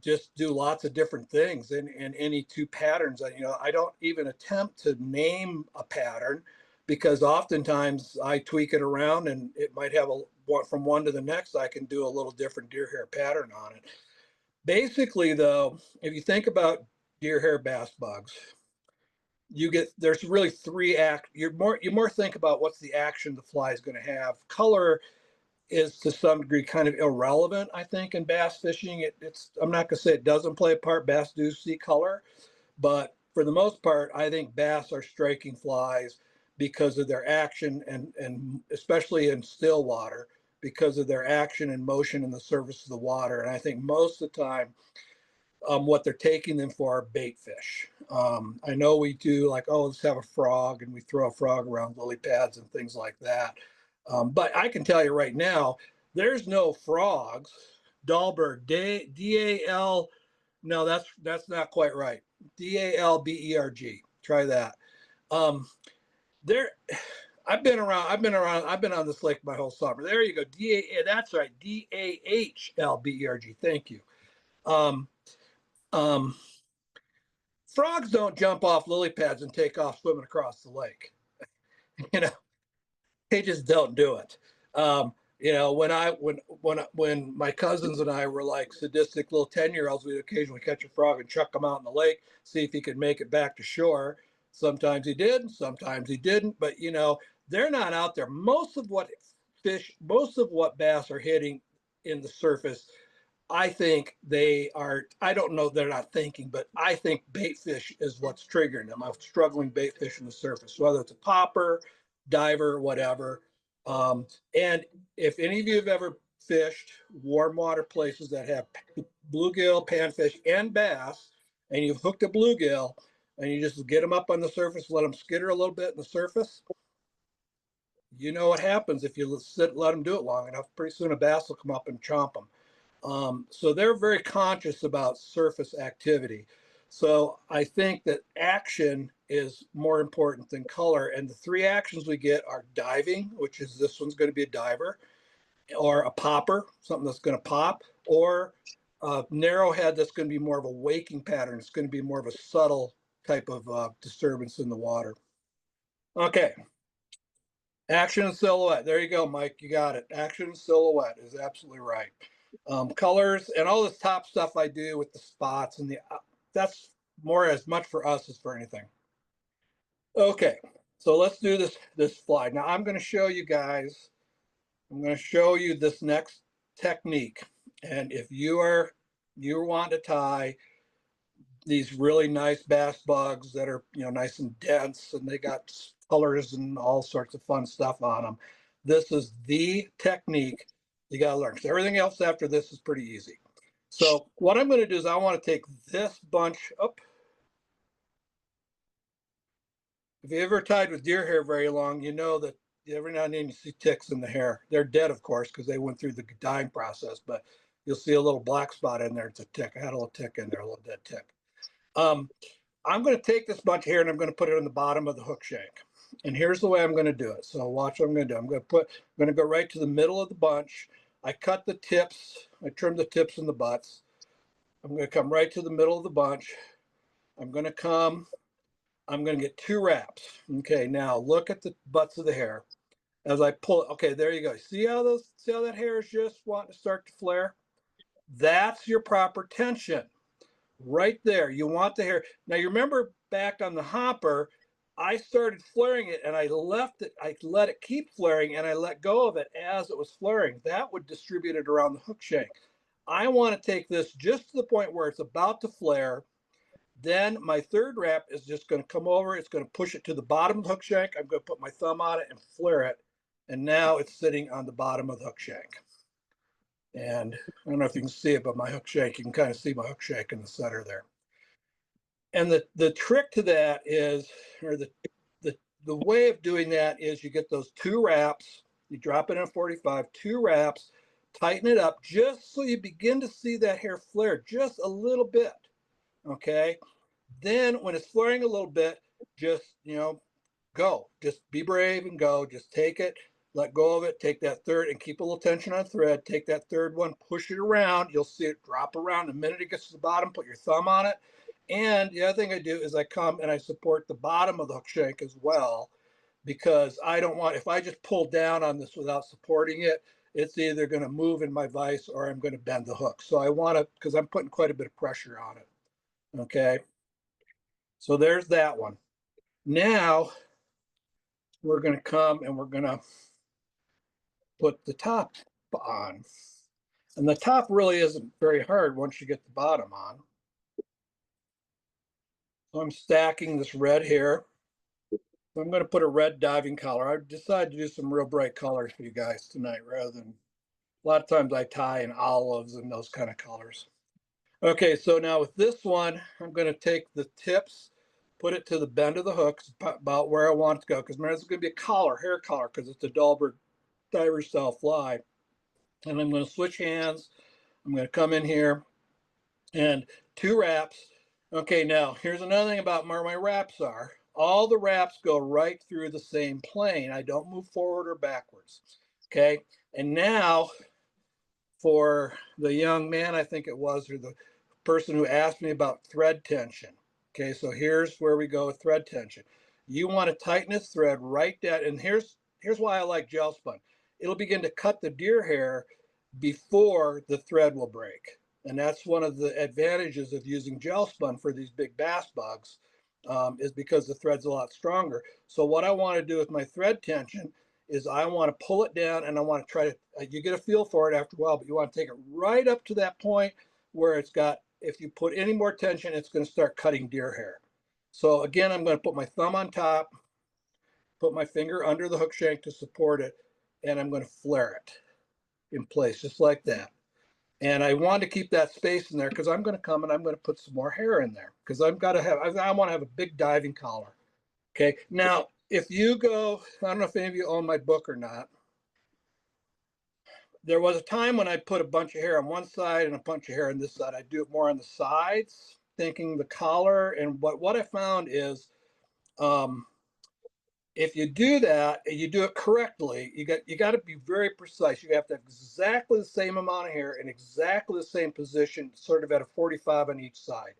just do lots of different things in any two patterns. You know, I don't even attempt to name a pattern because oftentimes I tweak it around and it might have from one to the next, I can do a little different deer hair pattern on it. Basically though, if you think about deer hair bass bugs, there's really three you more think about what's the action the fly is going to have. Color is to some degree kind of irrelevant, I think, in bass fishing. I'm not going to say it doesn't play a part. Bass do see color, but for the most part, I think bass are striking flies because of their action and especially in still water, because of their action and motion in the surface of the water. And I think most of the time, what they're taking them for are bait fish. I know we do like, oh, let's have a frog, and we throw a frog around lily pads and things like that. But I can tell you right now, there's no frogs. Dahlberg, D-A-L, no, that's not quite right. D-A-L-B-E-R-G. Try that. There, I've been on this lake my whole summer. There you go. That's right. D-A-H-L-B-E-R-G. Thank you. Frogs don't jump off lily pads and take off swimming across the lake. You know, they just don't do it. You know, when my cousins and I were like sadistic little 10-year-olds, we'd occasionally catch a frog and chuck him out in the lake, see if he could make it back to shore. Sometimes he did, sometimes he didn't. But you know, they're not out there. Most of what bass are hitting in the surface, I think they are, I don't know, they're not thinking, but I think bait fish is what's triggering them. I'm struggling bait fish on the surface, whether it's a popper, diver, whatever. And if any of you have ever fished warm water places that have bluegill, panfish, and bass, and you've hooked a bluegill and you just get them up on the surface, let them skitter a little bit in the surface, you know what happens if you let them do it long enough. Pretty soon a bass will come up and chomp them. So they're very conscious about surface activity. So I think that action is more important than color. And the three actions we get are diving, which is this one's going to be a diver, or a popper, something that's going to pop, or a narrowhead that's going to be more of a waking pattern. It's going to be more of a subtle type of disturbance in the water. Okay. Action and silhouette. There you go, Mike. You got it. Action and silhouette is absolutely right. Colors and all this top stuff I do with the spots and that's more as much for us as for anything. Okay, so let's do this fly. Now I'm going to show you guys. I'm going to show you this next technique, and if you want to tie, these really nice bass bugs that are, you know, nice and dense, and they got colors and all sorts of fun stuff on them. This is the technique you got to learn. So everything else after this is pretty easy. So what I'm going to do is I want to take this bunch up. If you ever tied with deer hair very long, you know that every now and then you see ticks in the hair. They're dead, of course, because they went through the dyeing process, but you'll see a little black spot in there. It's a tick. I had a little tick in there, a little dead tick. I'm going to take this bunch here and I'm going to put it on the bottom of the hook shank. And here's the way I'm going to do it. So watch what I'm going to do. I'm going to go right to the middle of the bunch. I cut the tips. I trim the tips and the butts. I'm going to come right to the middle of the bunch. I'm going to get 2 wraps. Okay, now look at the butts of the hair. As I pull it, okay, there you go. See how that hair is just wanting to start to flare? That's your proper tension. Right there. You want the hair. Now you remember back on the hopper, I started flaring it and I left it, I let it keep flaring and I let go of it as it was flaring. That would distribute it around the hook shank. I want to take this just to the point where it's about to flare. Then my 3rd wrap is just going to come over. It's going to push it to the bottom of the hook shank. I'm going to put my thumb on it and flare it. And now it's sitting on the bottom of the hook shank. And I don't know if you can see it, but my hook shank, you can kind of see my hook shank in the center there. And the trick to that is, or the way of doing that is you get those 2 wraps, you drop it in a 45, 2 wraps, tighten it up just so you begin to see that hair flare just a little bit. Okay. Then when it's flaring a little bit, just, you know, go. Just be brave and go. Just take it, let go of it, take that 3rd and keep a little tension on thread. Take that 3rd one, push it around. You'll see it drop around. The minute it gets to the bottom, put your thumb on it. And the other thing I do is I come and I support the bottom of the hook shank as well, because I don't want, if I just pull down on this without supporting it, it's either going to move in my vise or I'm going to bend the hook. So I want to, because I'm putting quite a bit of pressure on it. Okay. So there's that one. Now we're going to come and we're going to put the top on. And the top really isn't very hard once you get the bottom on. So I'm stacking this red here. I'm going to put a red diving collar. I decided to do some real bright colors for you guys tonight rather than, a lot of times I tie in olives and those kind of colors. Okay, so now with this one, I'm going to take the tips, put it to the bend of the hook, about where I want it to go, because remember, it's going to be a collar, hair collar, because it's a Dahlberg diver style fly. And I'm going to switch hands. I'm going to come in here and 2 wraps. Okay, now here's another thing about where my wraps are. All the wraps go right through the same plane. I don't move forward or backwards. Okay, and now for the young man, I think it was, or the person who asked me about thread tension. Okay, so here's where we go with thread tension. You want to tighten this thread right down, and here's why I like gel spun. It'll begin to cut the deer hair before the thread will break. And that's one of the advantages of using gel spun for these big bass bugs, is because the thread's a lot stronger. So what I want to do with my thread tension is I want to pull it down and I want to try to, you get a feel for it after a while, but you want to take it right up to that point where it's got, if you put any more tension, it's going to start cutting deer hair. So again, I'm going to put my thumb on top, put my finger under the hook shank to support it, and I'm going to flare it in place just like that. And I want to keep that space in there because I'm going to come and I'm going to put some more hair in there because I've got to have, I want to have a big diving collar. Okay. Now, if you go, I don't know if any of you own my book or not. There was a time when I put a bunch of hair on one side and a bunch of hair on this side. I do it more on the sides, thinking the collar. And what I found is, if you do that and you do it correctly, you got to be very precise. You have to have exactly the same amount of hair in exactly the same position, sort of at a 45 on each side.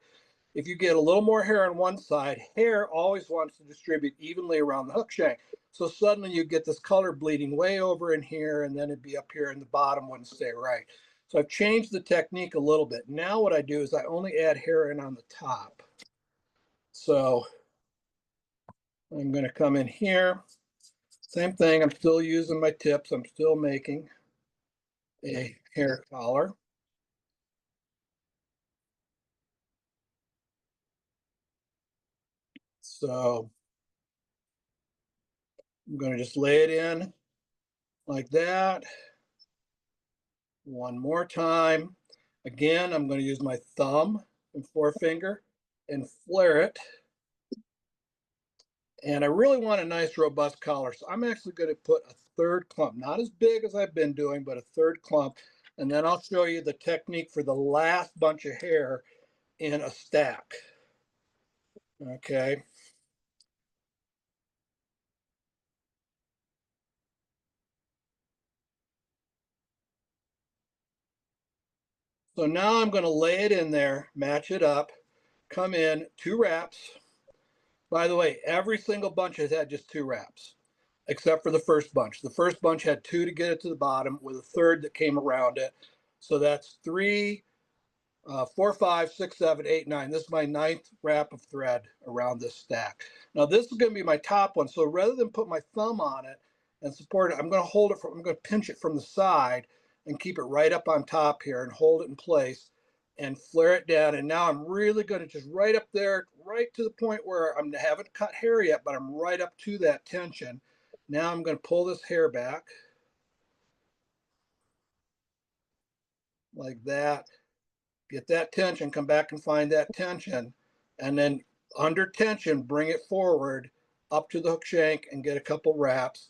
If you get a little more hair on one side, hair always wants to distribute evenly around the hook shank. So suddenly you get this color bleeding way over in here, and then it'd be up here in the bottom wouldn't stay right. So I've changed the technique a little bit. Now what I do is I only add hair in on the top. So I'm going to come in here. Same thing. I'm still using my tips. I'm still making a hair collar. So I'm going to just lay it in like that. One more time. Again, I'm going to use my thumb and forefinger and flare it. And I really want a nice robust collar. So I'm actually going to put a third clump, not as big as I've been doing, but a third clump. And then I'll show you the technique for the last bunch of hair in a stack. Okay. So now I'm going to lay it in there, match it up, come in, 2 wraps. By the way, every single bunch has had just 2 wraps, except for the first bunch. The first bunch had 2 to get it to the bottom with a third that came around it. So that's 3, 4, 5, 6, 7, 8, 9. This is my 9th wrap of thread around this stack. Now this is going to be my top one. So rather than put my thumb on it and support it, I'm going to hold it from, I'm going to pinch it from the side and keep it right up on top here and hold it in place and flare it down. And now I'm really going to just right up there, right to the point where I haven't cut hair yet, but I'm right up to that tension. Now I'm going to pull this hair back like that. Get that tension, come back and find that tension, and then under tension, bring it forward up to the hook shank and get a couple wraps,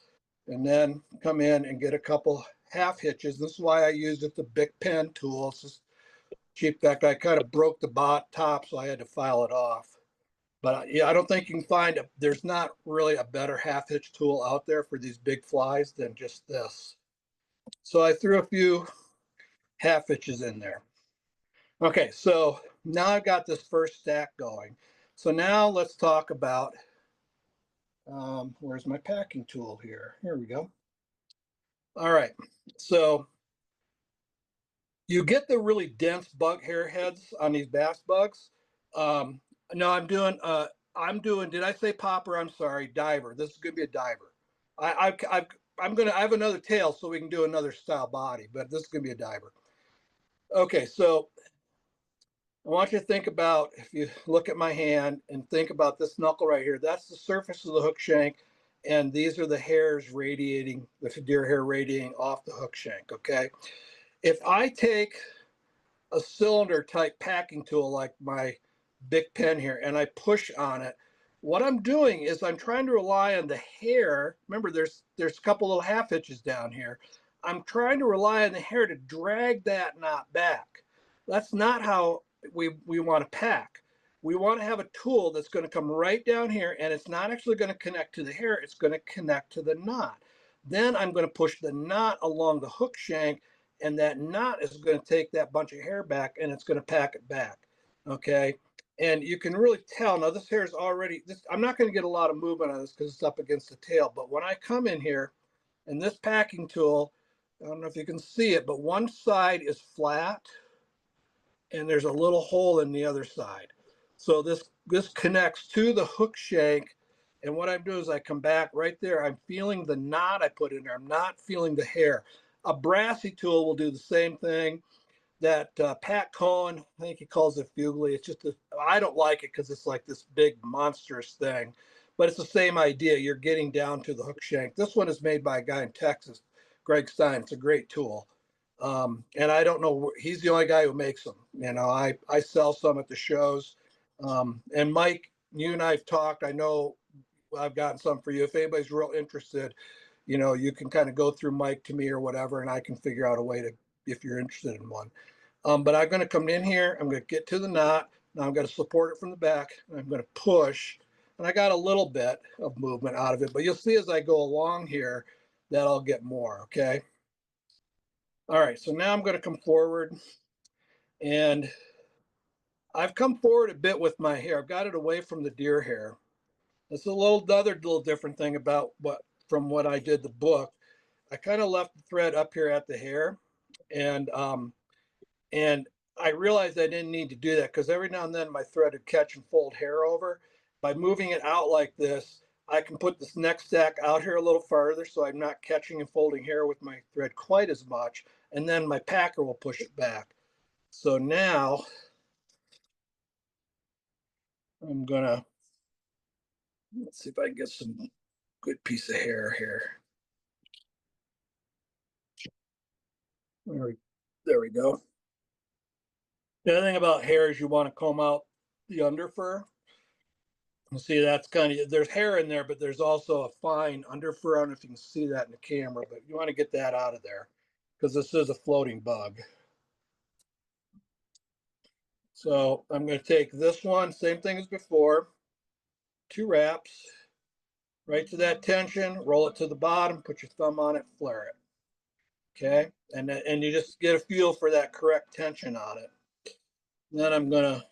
and then come in and get a couple half hitches. This is why I used the Bic pen tool. It's just cheap. That I kind of broke the top, so I had to file it off. But yeah, I don't think you can find there's not really a better half hitch tool out there for these big flies than just this. So I threw a few half hitches in there. Okay, so now I've got this first stack going. So now let's talk about, where's my packing tool here? Here we go. All right, so you get the really dense bug hair heads on these bass bugs. No, I'm doing, did I say popper? I'm sorry, diver. This is gonna be a diver. I have another tail so we can do another style body, but this is gonna be a diver. Okay, so I want you to think about, if you look at my hand and think about this knuckle right here, that's the surface of the hook shank. And these are the hairs radiating, the deer hair radiating off the hook shank, okay? If I take a cylinder type packing tool like my Bic pen here and I push on it, what I'm doing is I'm trying to rely on the hair. Remember, there's a couple little half hitches down here. I'm trying to rely on the hair to drag that knot back. That's not how we want to pack. We want to have a tool that's going to come right down here, and it's not actually going to connect to the hair. It's going to connect to the knot. Then I'm going to push the knot along the hook shank, and that knot is going to take that bunch of hair back, and it's going to pack it back. Okay. And you can really tell, now this hair is already, I'm not going to get a lot of movement on this because it's up against the tail, but when I come in here and this packing tool, I don't know if you can see it, but one side is flat and there's a little hole in the other side. So this connects to the hook shank. And what I'm doing is I come back right there. I'm feeling the knot I put in there. I'm not feeling the hair. A brassy tool will do the same thing. That Pat Cohen, I think he calls it fugly. It's just, I don't like it because it's like this big monstrous thing, but it's the same idea. You're getting down to the hook shank. This one is made by a guy in Texas, Greg Stein. It's a great tool. And I don't know, he's the only guy who makes them. You know, I sell some at the shows. And Mike, you and I have talked. I know I've gotten some for you. If anybody's real interested, you know, you can kind of go through Mike to me or whatever, and I can figure out a way to, if you're interested in one. But I'm going to come in here. I'm going to get to the knot. Now I'm going to support it from the back. And I'm going to push. And I got a little bit of movement out of it. But you'll see as I go along here that I'll get more. Okay. All right. So now I'm going to come forward. And I've come forward a bit with my hair. I've got it away from the deer hair. That's another little different thing about from what I did the book. I kind of left the thread up here at the hair. And I realized I didn't need to do that because every now and then my thread would catch and fold hair over. By moving it out like this, I can put this next stack out here a little farther so I'm not catching and folding hair with my thread quite as much. And then my packer will push it back. So now I'm gonna Let's see if I can get some good piece of hair here. There we go. The other thing about hair is you want to comb out the under fur. See, that's kind of, there's hair in there, but there's also a fine under fur. I don't know if you can see that in the camera, but you want to get that out of there because this is a floating bug. So I'm going to take this one, same thing as before, 2 wraps, right to that tension, roll it to the bottom, put your thumb on it, flare it. Okay, and you just get a feel for that correct tension on it. Then I'm going to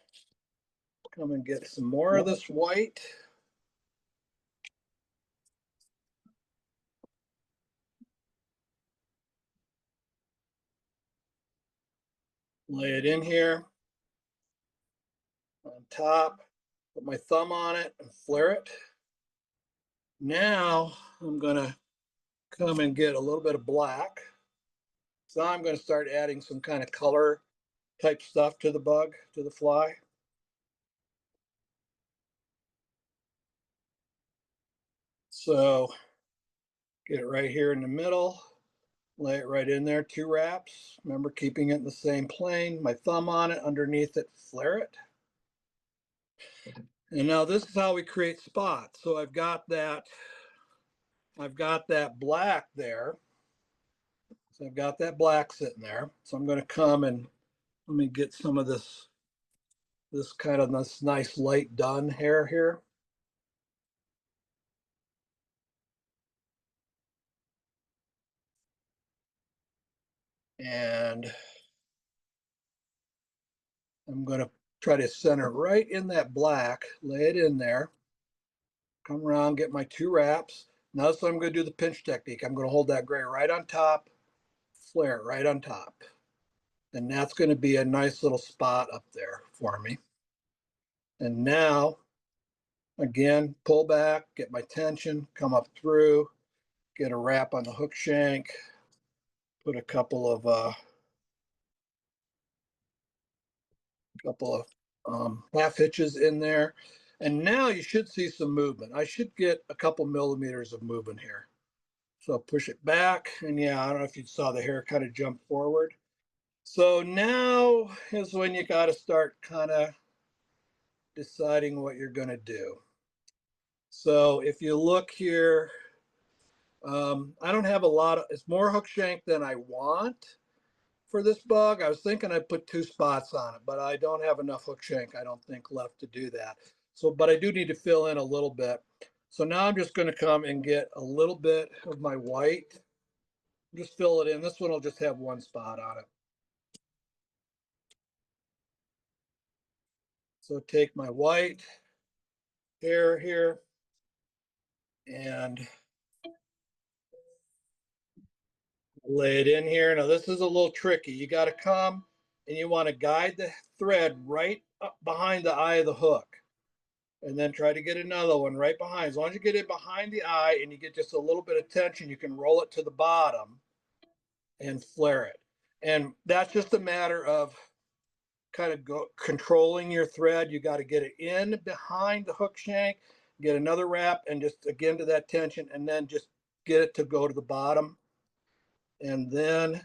come and get some more of this white. Lay it in here on top, put my thumb on it and flare it. Now I'm going to come and get a little bit of black. So I'm going to start adding some kind of color type stuff to the bug, to the fly. So get it right here in the middle, lay it right in there, 2 wraps. Remember, keeping it in the same plane, my thumb on it, underneath it, flare it. And now this is how we create spots. So I've got that black there. So I've got that black sitting there. So I'm going to come and let me get some of this kind of this nice light dun hair here. And I'm going to try to center right in that black, lay it in there, come around, get my 2 wraps. Now so I'm going to do the pinch technique. I'm going to hold that gray right on top, flare it right on top. And that's going to be a nice little spot up there for me. And now, again, pull back, get my tension, come up through, get a wrap on the hook shank, put a couple of half hitches in there. And now you should see some movement. I should get a couple millimeters of movement here. So push it back. And yeah, I don't know if you saw the hair kind of jump forward. So now is when you got to start kind of deciding what you're going to do. So if you look here, I don't have a lot of, it's more hook shank than I want for this bug. I was thinking I'd put 2 spots on it, but I don't have enough hook shank, I don't think, left to do that. So, but I do need to fill in a little bit. So now I'm just going to come and get a little bit of my white, just fill it in. This one will just have 1 spot on it. So take my white hair here and lay it in here. Now this is a little tricky. You got to come and you want to guide the thread right up behind the eye of the hook. And then try to get another one right behind. As long as you get it behind the eye and you get just a little bit of tension, you can roll it to the bottom and flare it. And that's just a matter of kind of controlling your thread. You got to get it in behind the hook shank, get another wrap, and just again to that tension, and then just get it to go to the bottom. And then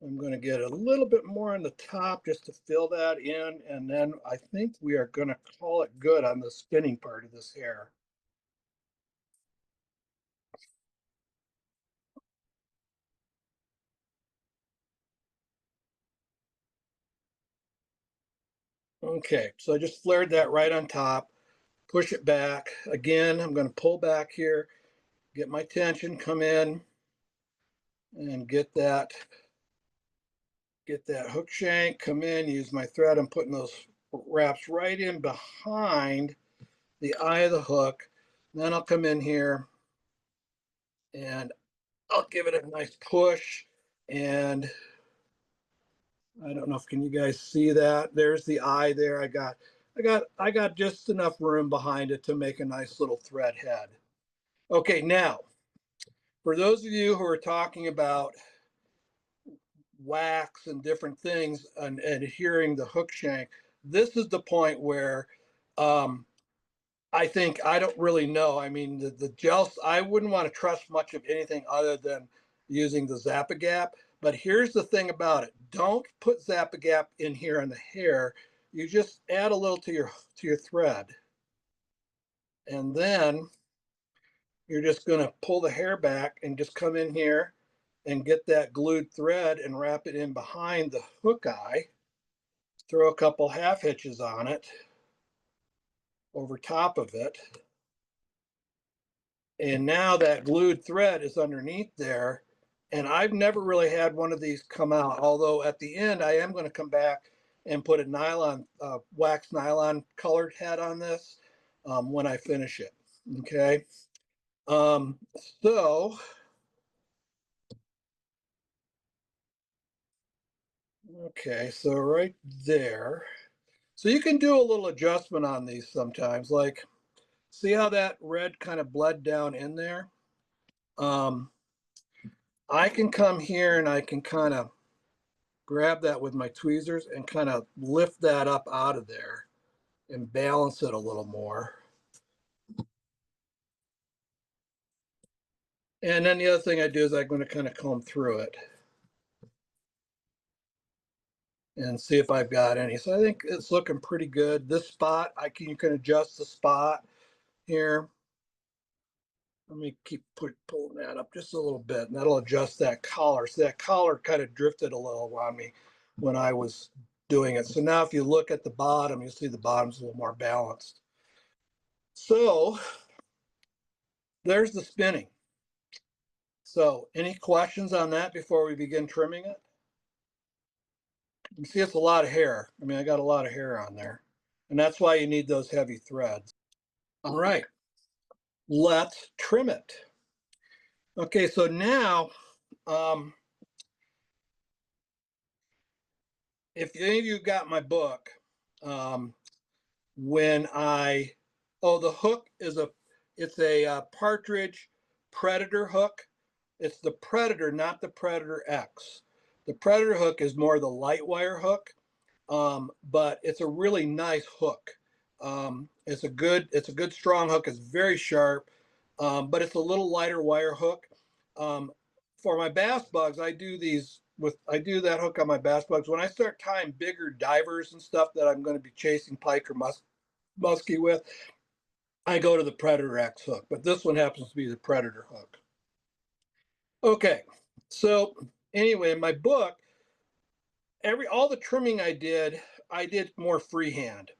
I'm going to get a little bit more on the top just to fill that in. And then I think we are going to call it good on the spinning part of this hair. Okay, so I just flared that right on top, push it back. Again, I'm going to pull back here, get my tension, come in and get that hook shank, come in, use my thread. I'm putting those wraps right in behind the eye of the hook. Then I'll come in here and I'll give it a nice push. And I don't know if can you guys see that? There's the eye there. I got just enough room behind it to make a nice little thread head. Okay, now for those of you who are talking about wax and different things and adhering the hook shank, this is the point where I think, I don't really know. I mean, the gels, I wouldn't want to trust much of anything other than using the Zap-A-Gap. But here's the thing about it. Don't put Zap-A-Gap in here on the hair. You just add a little to your thread. And then you're just going to pull the hair back and just come in here and get that glued thread and wrap it in behind the hook eye. Throw a couple half hitches on it over top of it. And now that glued thread is underneath there. And I've never really had one of these come out, although at the end I am going to come back and put a nylon, wax nylon colored head on this when I finish it. Okay. So, okay, so right there. So you can do a little adjustment on these sometimes, like see how that red kind of bled down in there? I can come here and I can kind of grab that with my tweezers and kind of lift that up out of there and balance it a little more. And then the other thing I do is I'm going to kind of comb through it and see if I've got any. So I think it's looking pretty good. This spot, you can adjust the spot here. Let me keep pulling that up just a little bit, and that'll adjust that collar. So that collar kind of drifted a little on me when I was doing it. So now if you look at the bottom, you'll see the bottom's a little more balanced. So there's the spinning. So any questions on that before we begin trimming it? You see it's a lot of hair. I mean, I got a lot of hair on there. And that's why you need those heavy threads. All right, let's trim it. Okay, so now, if any of you got my book, the hook is it's a Partridge Predator hook. It's the Predator, not the Predator X. The Predator hook is more the light wire hook, but it's a really nice hook. It's a good strong hook. It's very sharp, but it's a little lighter wire hook. For my bass bugs, I do that hook on my bass bugs. When I start tying bigger divers and stuff that I'm going to be chasing pike or muskie with, I go to the Predator X hook, but this one happens to be the Predator hook. Okay, so anyway, in my book, all the trimming I did more freehand,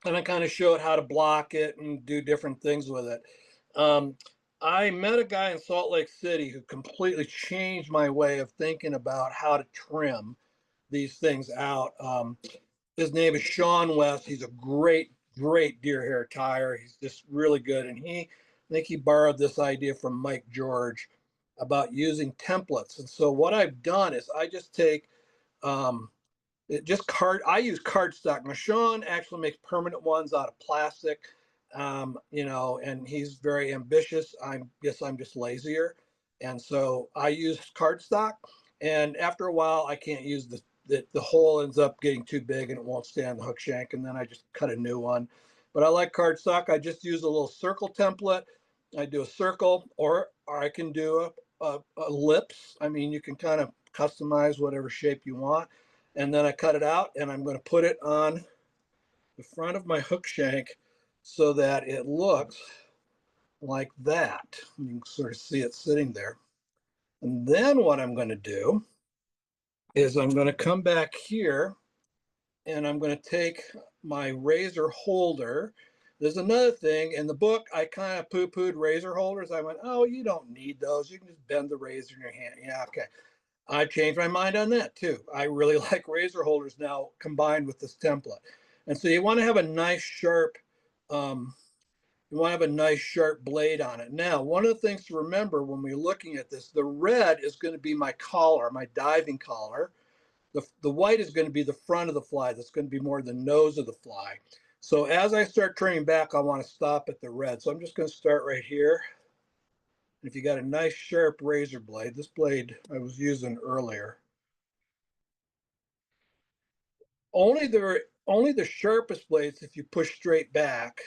and I kind of showed how to block it and do different things with it. I met a guy in Salt Lake City who completely changed my way of thinking about how to trim these things out. His name is Sean West. He's a great deer hair tyer. He's just really good. And I think he borrowed this idea from Mike George about using templates. And so what I've done is I just take I use cardstock. Now Sean actually makes permanent ones out of plastic, and he's very ambitious. I guess I'm just lazier. And so I use cardstock, and after a while I can't use the hole ends up getting too big and it won't stay on the hook shank, and then I just cut a new one. But I like cardstock. I just use a little circle template. I do a circle, or I can do a ellipse. I mean, you can kind of customize whatever shape you want. And then I cut it out, and I'm going to put it on the front of my hook shank so that it looks like that. You can sort of see it sitting there. And then what I'm going to do is I'm going to come back here, and I'm going to take my razor holder. There's another thing in the book. I kind of poo-pooed razor holders. I went, oh, you don't need those. You can just bend the razor in your hand. Yeah, okay. I changed my mind on that too. I really like razor holders now combined with this template. And so you want to have a nice sharp, blade on it. Now, one of the things to remember when we're looking at this, the red is going to be my collar, my diving collar. The white is going to be the front of the fly. That's going to be more the nose of the fly. So as I start turning back, I want to stop at the red. So I'm just going to start right here. If you got a nice sharp razor blade, this blade I was using earlier, only the sharpest blades, if you push straight back,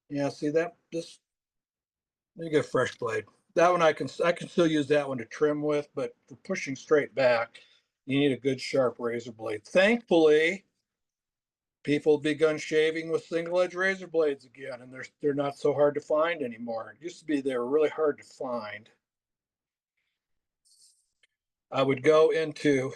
Yeah, see that? Let me get a fresh blade. That one I can still use that one to trim with, but for pushing straight back, you need a good sharp razor blade. Thankfully, people have begun shaving with single edge razor blades again, and they're not so hard to find anymore. It used to be they were really hard to find. I would go into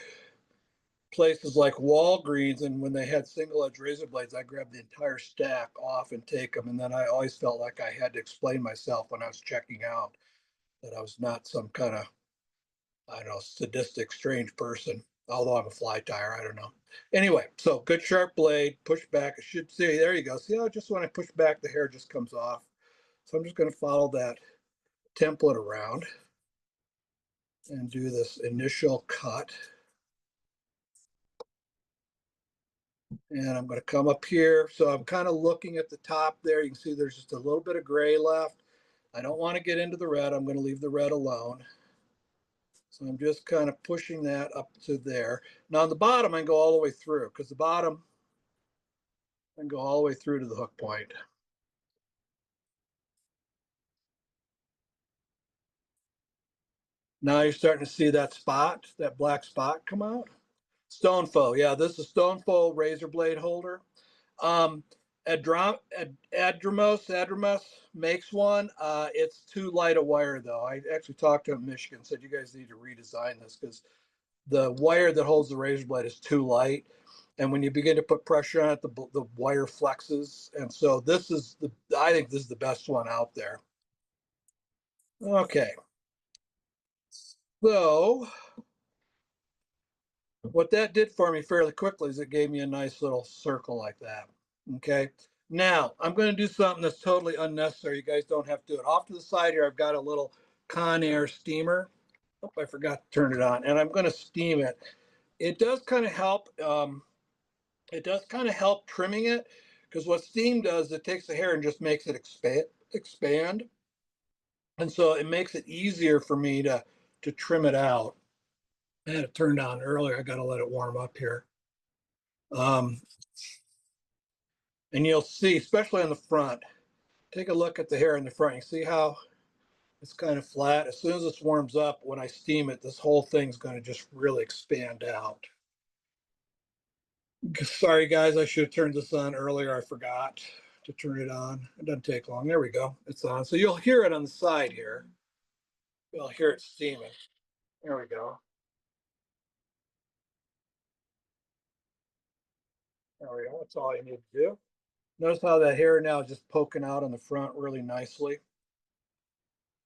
places like Walgreens, and when they had single edge razor blades, I grabbed the entire stack off and take them. And then I always felt like I had to explain myself when I was checking out that I was not some kind of, I don't know, sadistic, strange person, although I'm a fly tyer. I don't know. Anyway, so good sharp blade, push back. I should see, there you go. See how just when I push back, the hair just comes off. So I'm just going to follow that template around and do this initial cut. And I'm going to come up here. So I'm kind of looking at the top there. You can see there's just a little bit of gray left. I don't want to get into the red. I'm going to leave the red alone. So I'm just kind of pushing that up to there. Now on the bottom, I can go all the way through because the bottom, I can go all the way through to the hook point. Now you're starting to see that spot, that black spot come out. Stone Foe. Yeah, this is Stone Foe razor blade holder. Adromos makes one. It's too light a wire though. I actually talked to him in Michigan, said you guys need to redesign this because the wire that holds the razor blade is too light. And when you begin to put pressure on it, the wire flexes. And so I think this is the best one out there. Okay. So what that did for me fairly quickly is it gave me a nice little circle like that. Okay. Now I'm going to do something that's totally unnecessary. You guys don't have to do it. Off to the side here, I've got a little Conair steamer. Oh, I forgot to turn it on, and I'm going to steam it. It does kind of help. It does kind of help trimming it because what steam does, it takes the hair and just makes it expand. And so it makes it easier for me to trim it out. I had it turned on earlier. I got to let it warm up here. And you'll see, especially on the front, take a look at the hair in the front. You see how it's kind of flat? As soon as this warms up, when I steam it, this whole thing's going to just really expand out. Sorry, guys, I should have turned this on earlier. I forgot to turn it on. It doesn't take long. There we go. It's on. So you'll hear it on the side here. You'll hear it steaming. There we go. There we go. That's all you need to do. Notice how that hair now is just poking out on the front really nicely.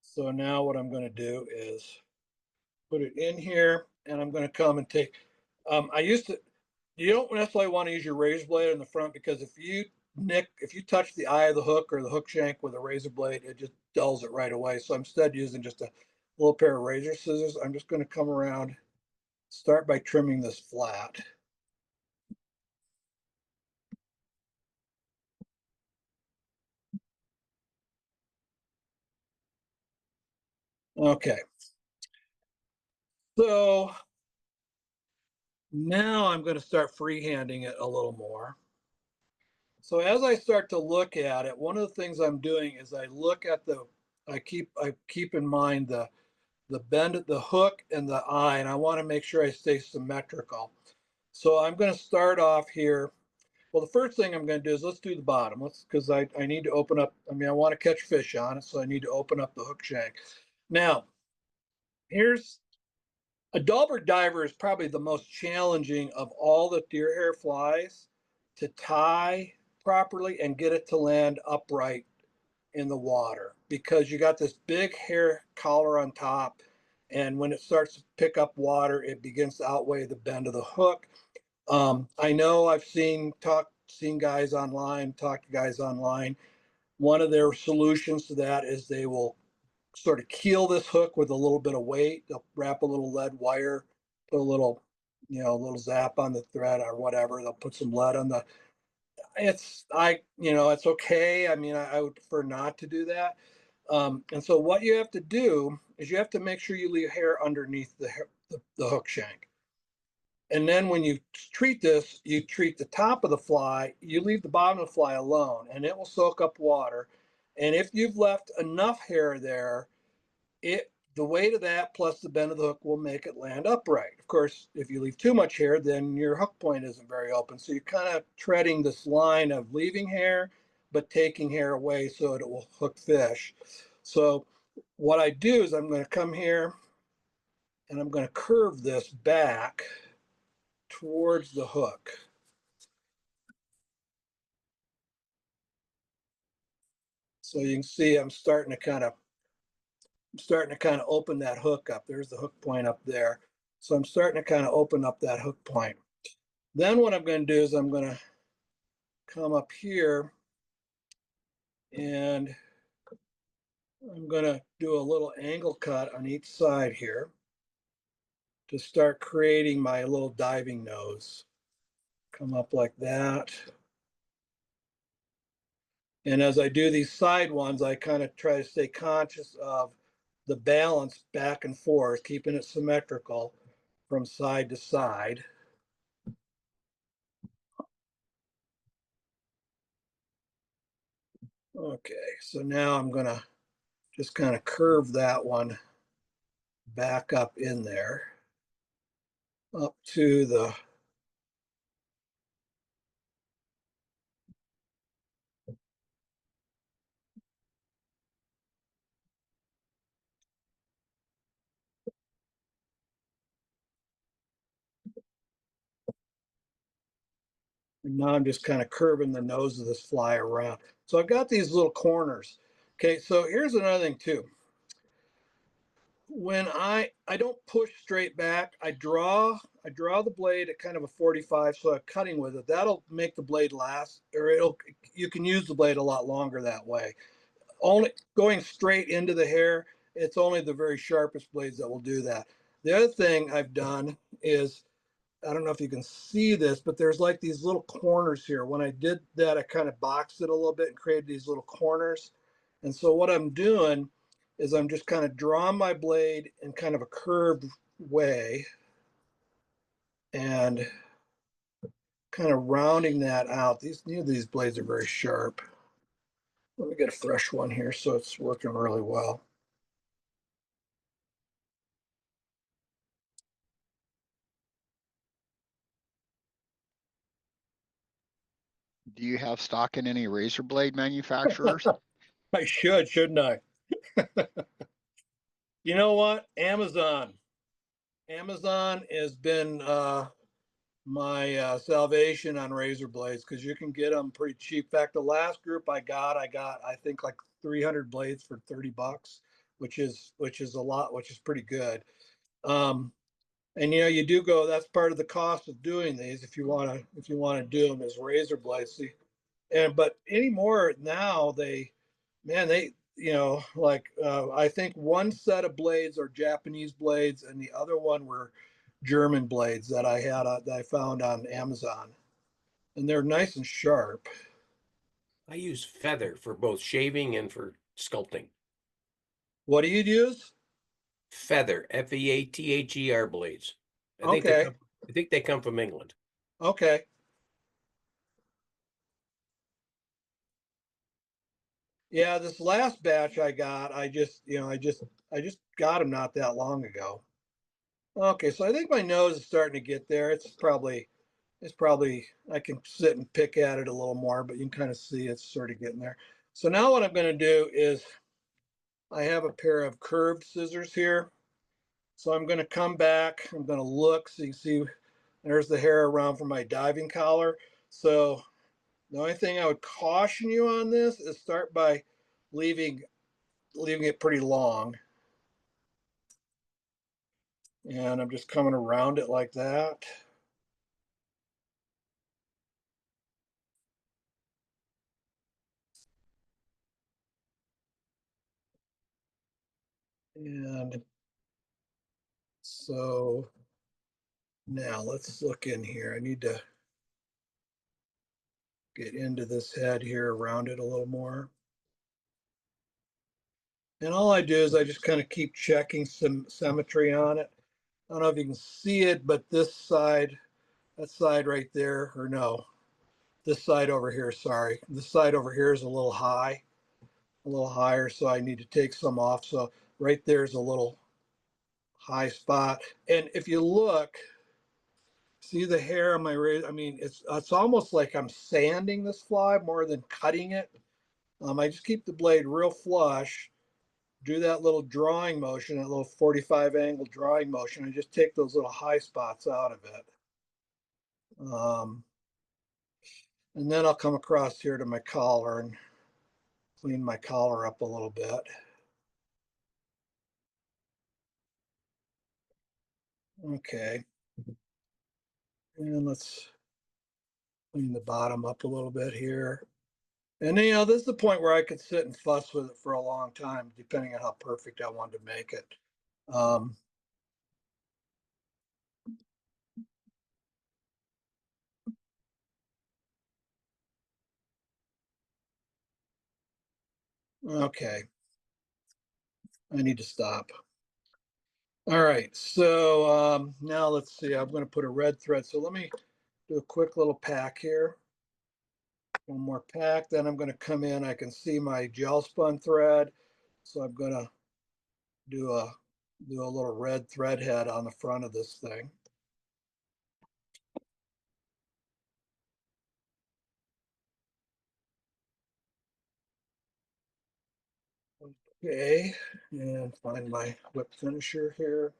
So now what I'm going to do is put it in here, and I'm going to come and take, you don't necessarily want to use your razor blade in the front because if you touch the eye of the hook or the hook shank with a razor blade, it just dulls it right away. So instead using just a little pair of razor scissors, I'm just going to come around, start by trimming this flat. Okay. So now I'm going to start freehanding it a little more. So as I start to look at it, one of the things I'm doing is I keep in mind the bend at the hook and the eye, and I want to make sure I stay symmetrical. So I'm going to start off here. Well, the first thing I'm going to do is let's do the bottom. Because I need to open up, I want to catch fish on it, so I need to open up the hook shank. Now, here's a Dalbert diver is probably the most challenging of all the deer hair flies to tie properly and get it to land upright in the water because you got this big hair collar on top, and when it starts to pick up water, it begins to outweigh the bend of the hook. I know I've seen guys online, talk to guys online. One of their solutions to that is they will sort of keel this hook with a little bit of weight. They'll wrap a little lead wire, put a little zap on the thread or whatever. They'll put some lead on the. It's okay. I would prefer not to do that. And so what you have to do is you have to make sure you leave hair underneath the hook shank. And then when you treat this, you treat the top of the fly, you leave the bottom of the fly alone, and it will soak up water. And if you've left enough hair there, the weight of that plus the bend of the hook will make it land upright. Of course, if you leave too much hair, then your hook point isn't very open. So you're kind of treading this line of leaving hair, but taking hair away so it will hook fish. So what I do is I'm going to come here and I'm going to curve this back towards the hook. So you can see I'm starting to kind of open that hook up. There's the hook point up there. So I'm starting to kind of open up that hook point. Then what I'm going to do is I'm going to come up here and I'm going to do a little angle cut on each side here to start creating my little diving nose. Come up like that. And as I do these side ones, I kind of try to stay conscious of the balance back and forth, keeping it symmetrical from side to side. Okay, so now I'm going to just kind of curve that one back up in there, up to the and now I'm just kind of curving the nose of this fly around. So I've got these little corners. Okay, so here's another thing too. When I don't push straight back, I draw the blade at kind of a 45, so I'm cutting with it. That'll make the blade last, or you can use the blade a lot longer that way. Only going straight into the hair, it's only the very sharpest blades that will do that. The other thing I've done is, I don't know if you can see this, but there's like these little corners here. When I did that, I kind of boxed it a little bit and created these little corners. And so what I'm doing is I'm just kind of drawing my blade in kind of a curved way and kind of rounding that out. These blades are very sharp. Let me get a fresh one here so it's working really well. Do you have stock in any razor blade manufacturers? I should, shouldn't I? You know what? Amazon has been my salvation on razor blades because you can get them pretty cheap. In fact, the last group I got I think like 300 blades for $30, which is a lot, which is pretty good. And you know, you do go. That's part of the cost of doing these. If you want to do them as razor blades. See, but anymore now they you know, like I think one set of blades are Japanese blades and the other one were German blades that that I found on Amazon, and they're nice and sharp. I use feather for both shaving and for sculpting. What do you use? Feather, Feather blades. Okay, I think they come from England. okay. Yeah, this last batch I got, I just got them not that long ago. Okay, so I think my nose is starting to get there. It's probably, I can sit and pick at it a little more, but you can kind of see it's sort of getting there. So now what I'm going to do is I have a pair of curved scissors here. So I'm going to come back, I'm going to look, so you can see there's the hair around for my diving collar. So the only thing I would caution you on this is start by leaving it pretty long. And I'm just coming around it like that. And so now let's look in here. I need to get into this head here, around it a little more. And all I do is I just kind of keep checking some symmetry on it. I don't know if you can see it, but this side, that side right there, or no, this side over here, sorry. This side over here is a little high, a little higher, so I need to take some off. So right there's a little high spot. And if you look, see the hair on my razor? I mean, it's almost like I'm sanding this fly more than cutting it. I just keep the blade real flush, do that little drawing motion, that little 45 angle drawing motion, and just take those little high spots out of it. And then I'll come across here to my collar and clean my collar up a little bit. Okay. And let's clean the bottom up a little bit here. And you know, this is the point where I could sit and fuss with it for a long time, depending on how perfect I wanted to make it. Okay, I need to stop. All right, so now let's see, I'm going to put a red thread. So let me do a quick little pack here. One more pack, then I'm going to come in. I can see my gel spun thread. So I'm going to do a little red thread head on the front of this thing. Okay, and find my whip finisher here.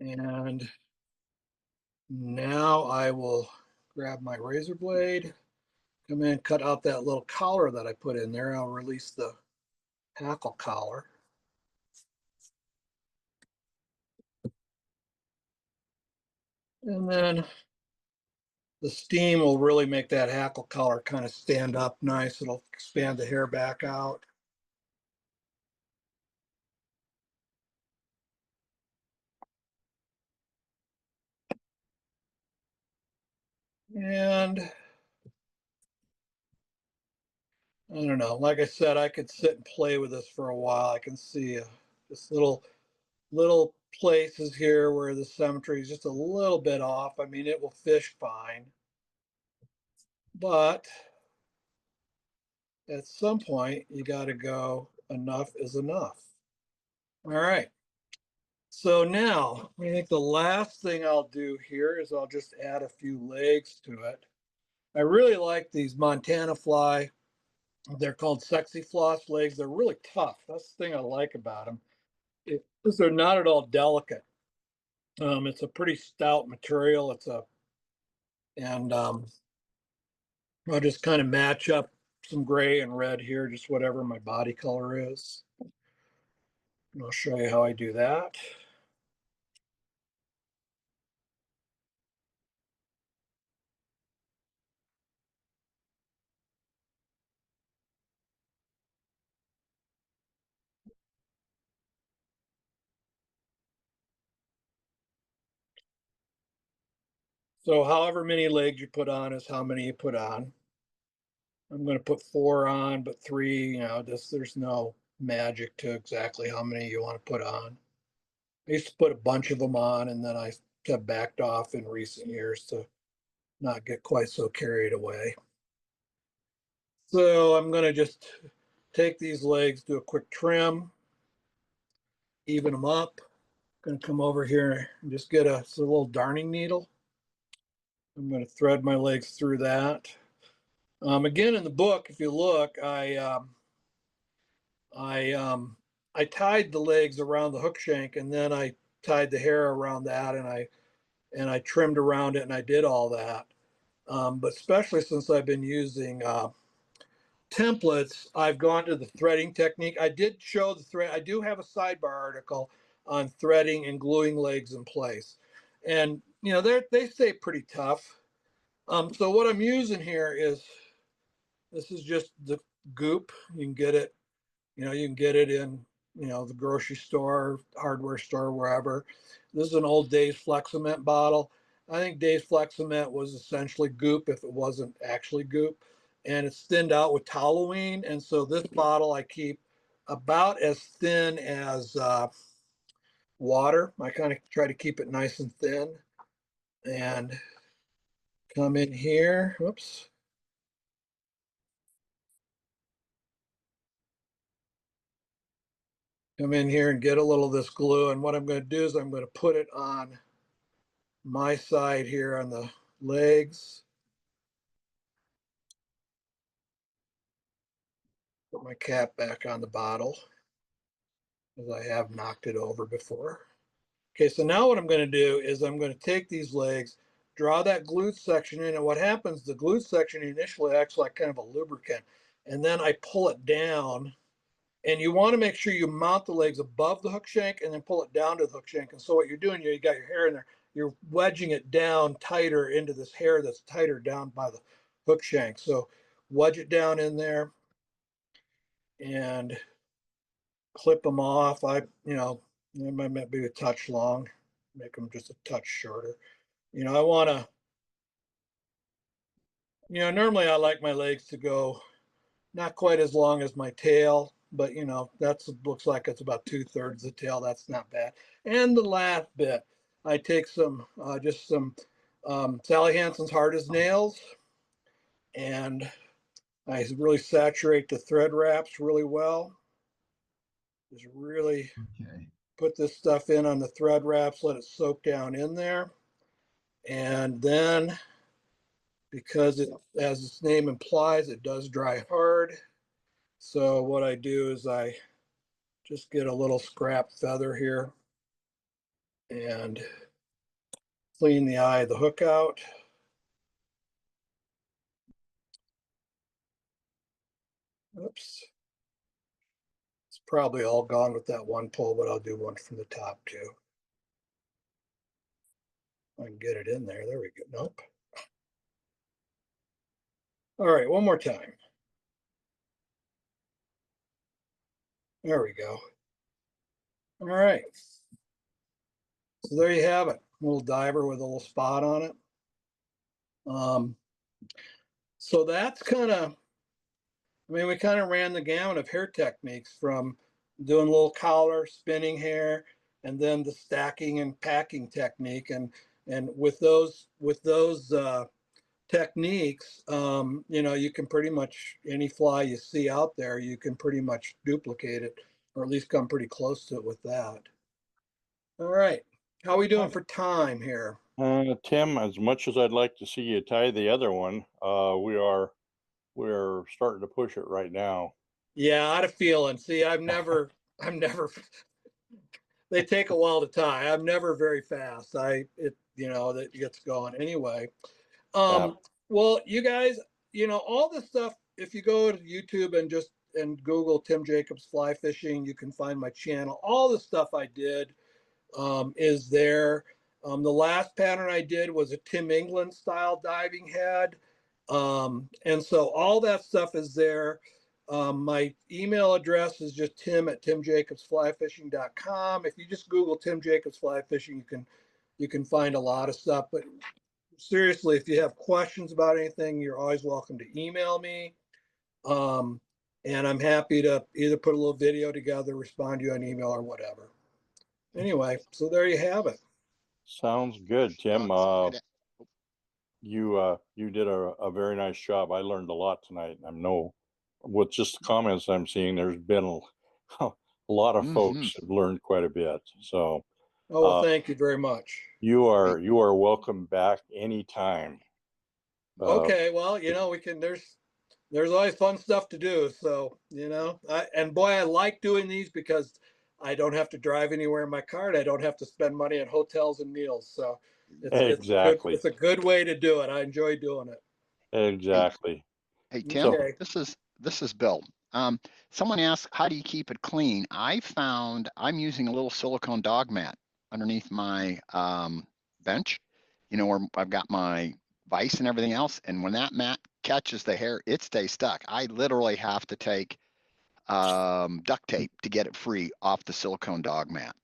And now I will grab my razor blade, come in, cut out that little collar that I put in there. I'll release the hackle collar. And then the steam will really make that hackle collar kind of stand up nice. It'll expand the hair back out. And I don't know, like I said, I could sit and play with this for a while. I can see this little places here where the symmetry is just a little bit off. I mean, it will fish fine, but at some point you got to go, enough is enough. All right. So now I think the last thing I'll do here is I'll just add a few legs to it. I really like these Montana fly. They're called sexy floss legs. They're really tough. That's the thing I like about them. Because they're not at all delicate. It's a pretty stout material. And I'll just kind of match up some gray and red here, just whatever my body color is. And I'll show you how I do that. So however many legs you put on is how many you put on. I'm going to put 4 on, but 3, you know, there's no magic to exactly how many you want to put on. I used to put a bunch of them on, and then I have backed off in recent years to not get quite so carried away. So I'm going to just take these legs, do a quick trim, even them up. Going to come over here and just get a little darning needle. I'm going to thread my legs through that. Again, in the book, if you look, I tied the legs around the hook shank, and then I tied the hair around that, and I trimmed around it, and I did all that. But especially since I've been using templates, I've gone to the threading technique. I did show the thread. I do have a sidebar article on threading and gluing legs in place, and you know they stay pretty tough. So what I'm using here is, this is just the goop. You can get it, you know, you can get it in, you know, the grocery store, hardware store, wherever. This is an Old Days Flexament bottle. I think Dave's Flex Cement was essentially goop if it wasn't actually goop. And it's thinned out with toluene. And so this bottle I keep about as thin as water. I kind of try to keep it nice and thin. And come in here. Whoops. Come in here and get a little of this glue. And what I'm going to do is I'm going to put it on my side here on the legs. Put my cap back on the bottle, as I have knocked it over before. Okay, so now what I'm going to do is I'm going to take these legs, draw that glute section in, and what happens, the glute section initially acts like kind of a lubricant, and then I pull it down, and you want to make sure you mount the legs above the hook shank and then pull it down to the hook shank. And so what you're doing, you got your hair in there, you're wedging it down tighter into this hair that's tighter down by the hook shank. So wedge it down in there and clip them off. They might be a touch long, make them just a touch shorter. I want to, normally I like my legs to go not quite as long as my tail, but that's looks like it's about 2/3 the tail. That's not bad. And the last bit, I take some just some Sally Hansen's Hard as Nails, and I really saturate the thread wraps really well. Just really put this stuff in on the thread wraps, let it soak down in there. And then, because it, as its name implies, it does dry hard. So what I do is I just get a little scrap feather here and clean the eye of the hook out. Oops. It's probably all gone with that one pull, but I'll do one from the top too. I can get it in there. There we go. Nope. All right, one more time. There we go. All right. So there you have it. A little diver with a little spot on it. So that's kind of, we kind of ran the gamut of hair techniques, from doing a little collar, spinning hair, and then the stacking and packing technique. And with those techniques, you can pretty much, any fly you see out there, you can pretty much duplicate it, or at least come pretty close to it with that. All right. How are we doing for time here? Tim, as much as I'd like to see you tie the other one, we're starting to push it right now. Yeah, I had a feeling. See, I'm never, they take a while to tie. I'm never very fast. That gets going anyway. Well, you guys, all this stuff, if you go to YouTube and Google Tim Jacobs fly fishing, you can find my channel. All the stuff I did is there. The last pattern I did was a Tim England style diving head. And so all that stuff is there. My email address is just tim@timjacobsflyfishing.com. If you just Google Tim Jacobs Fly Fishing, you can find a lot of stuff. But seriously, if you have questions about anything, you're always welcome to email me. And I'm happy to either put a little video together, respond to you on email, or whatever. Anyway, so there you have it. Sounds good, Tim. You did a very nice job. I learned a lot tonight. I know with just the comments I'm seeing, there's been a lot of folks have learned quite a bit. So, oh, well, thank you very much. You are welcome back anytime. Okay, well, we can. There's always fun stuff to do. So and boy, I like doing these because I don't have to drive anywhere in my car, and I don't have to spend money on hotels and meals. So exactly, it's a good way to do it. I enjoy doing it. Exactly. Hey Tim, Okay. this is Bill. Someone asked, how do you keep it clean? I found I'm using a little silicone dog mat underneath my bench, where I've got my vise and everything else. And when that mat catches the hair, it stays stuck. I literally have to take duct tape to get it free off the silicone dog mat.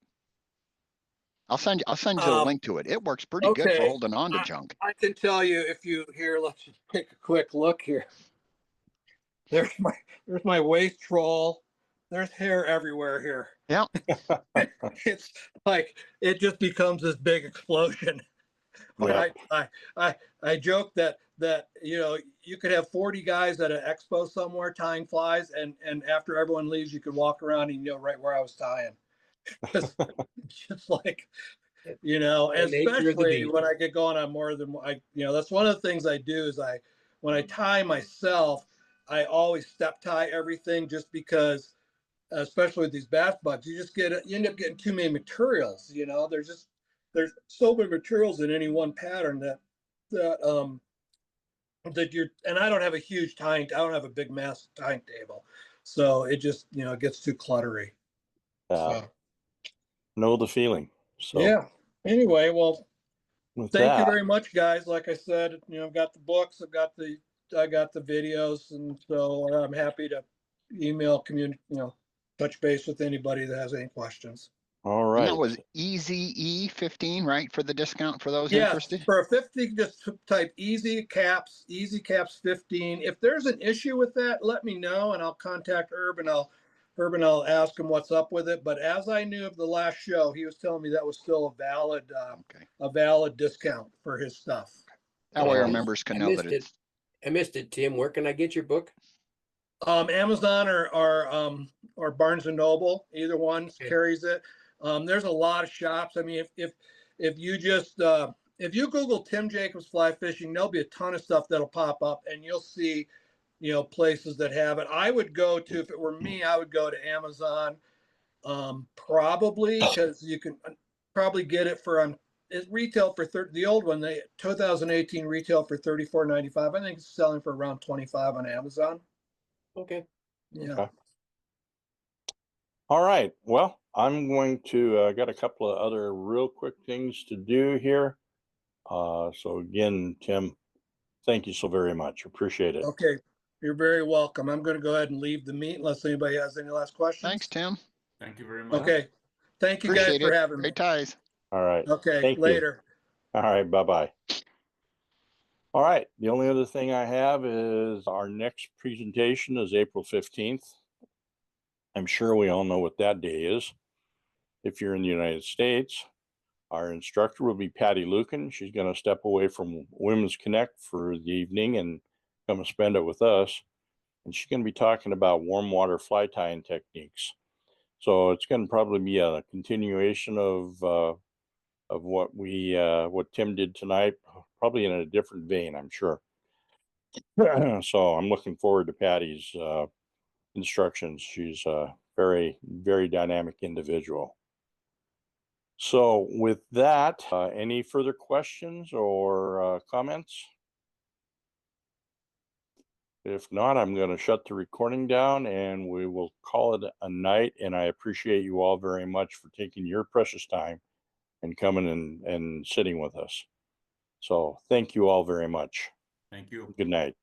I'll send you the link to it. It works pretty good for Okay. holding on to junk. I can tell you if you here, let's just take a quick look here. There's my waste troll. There's hair everywhere here. Yeah. It's like it just becomes this big explosion. Yeah. I joke that you know you could have 40 guys at an expo somewhere tying flies, and after everyone leaves, you could walk around and you know right where I was tying. It's just like, you know, The nature of the especially beast. when I get going on more than you know, that's one of the things I do is when I tie myself, I always step tie everything just because, especially with these bass bugs, you end up getting too many materials. You know, there's so many materials in any one pattern that you're, and I don't have a huge tying, I don't have a big mass tying table, so it just, you know, it gets too cluttery. So, Know the feeling. So yeah. Anyway, well, with thank you that, very much, guys. Like I said, you know, I've got the books, I got the videos, and so I'm happy to email, you know, touch base with anybody that has any questions. all And that right. was EZE 15, right? For the discount for those Yes, interested. for a 50, just type easy caps 15. If there's an issue with that, let me know and I'll contact Herb and I'll ask him what's up with it. But as I knew of the last show, he was telling me that was still Okay. a valid discount for his stuff. That way our Um, members can I know missed that it. it's I missed it, Tim. Where can I get your book? Amazon or Barnes and Noble, either one Okay. carries it. There's a lot of shops. I mean, if you just if you Google Tim Jacobs fly fishing, there'll be a ton of stuff that'll pop up, and you'll see, you know, places that have it. I would go to, if it were me, I would go to Amazon, probably because you can probably get it for it retail for the old one, the 2018 retail for $34.95. I think it's selling for around 25 on Amazon. Okay. Yeah. Okay. All right. Well, I'm going to got a couple of other real quick things to do here. So again, Tim, thank you so very much. Appreciate it. Okay, you're very welcome. I'm going to go ahead and leave the meet unless anybody has any last questions. thanks, Tim. Thank you very much. Okay, thank you guys Appreciate for it. having me. Great ties. All right. Okay, Thank you. later. All right. Bye-bye. All right. The only other thing I have is our next presentation is April 15th. I'm sure we all know what that day is. If you're in the United States, our instructor will be Patty Lucan. She's going to step away from Women's Connect for the evening and come and spend it with us. And she's going to be talking about warm water fly tying techniques. So it's going to probably be a continuation of what Tim did tonight, probably in a different vein, I'm sure. So I'm looking forward to Patty's instructions. She's a very, very dynamic individual. So with that, any further questions or comments? If not, I'm going to shut the recording down and we will call it a night. And I appreciate you all very much for taking your precious time and coming and sitting with us. So thank you all very much. Thank you. Good night.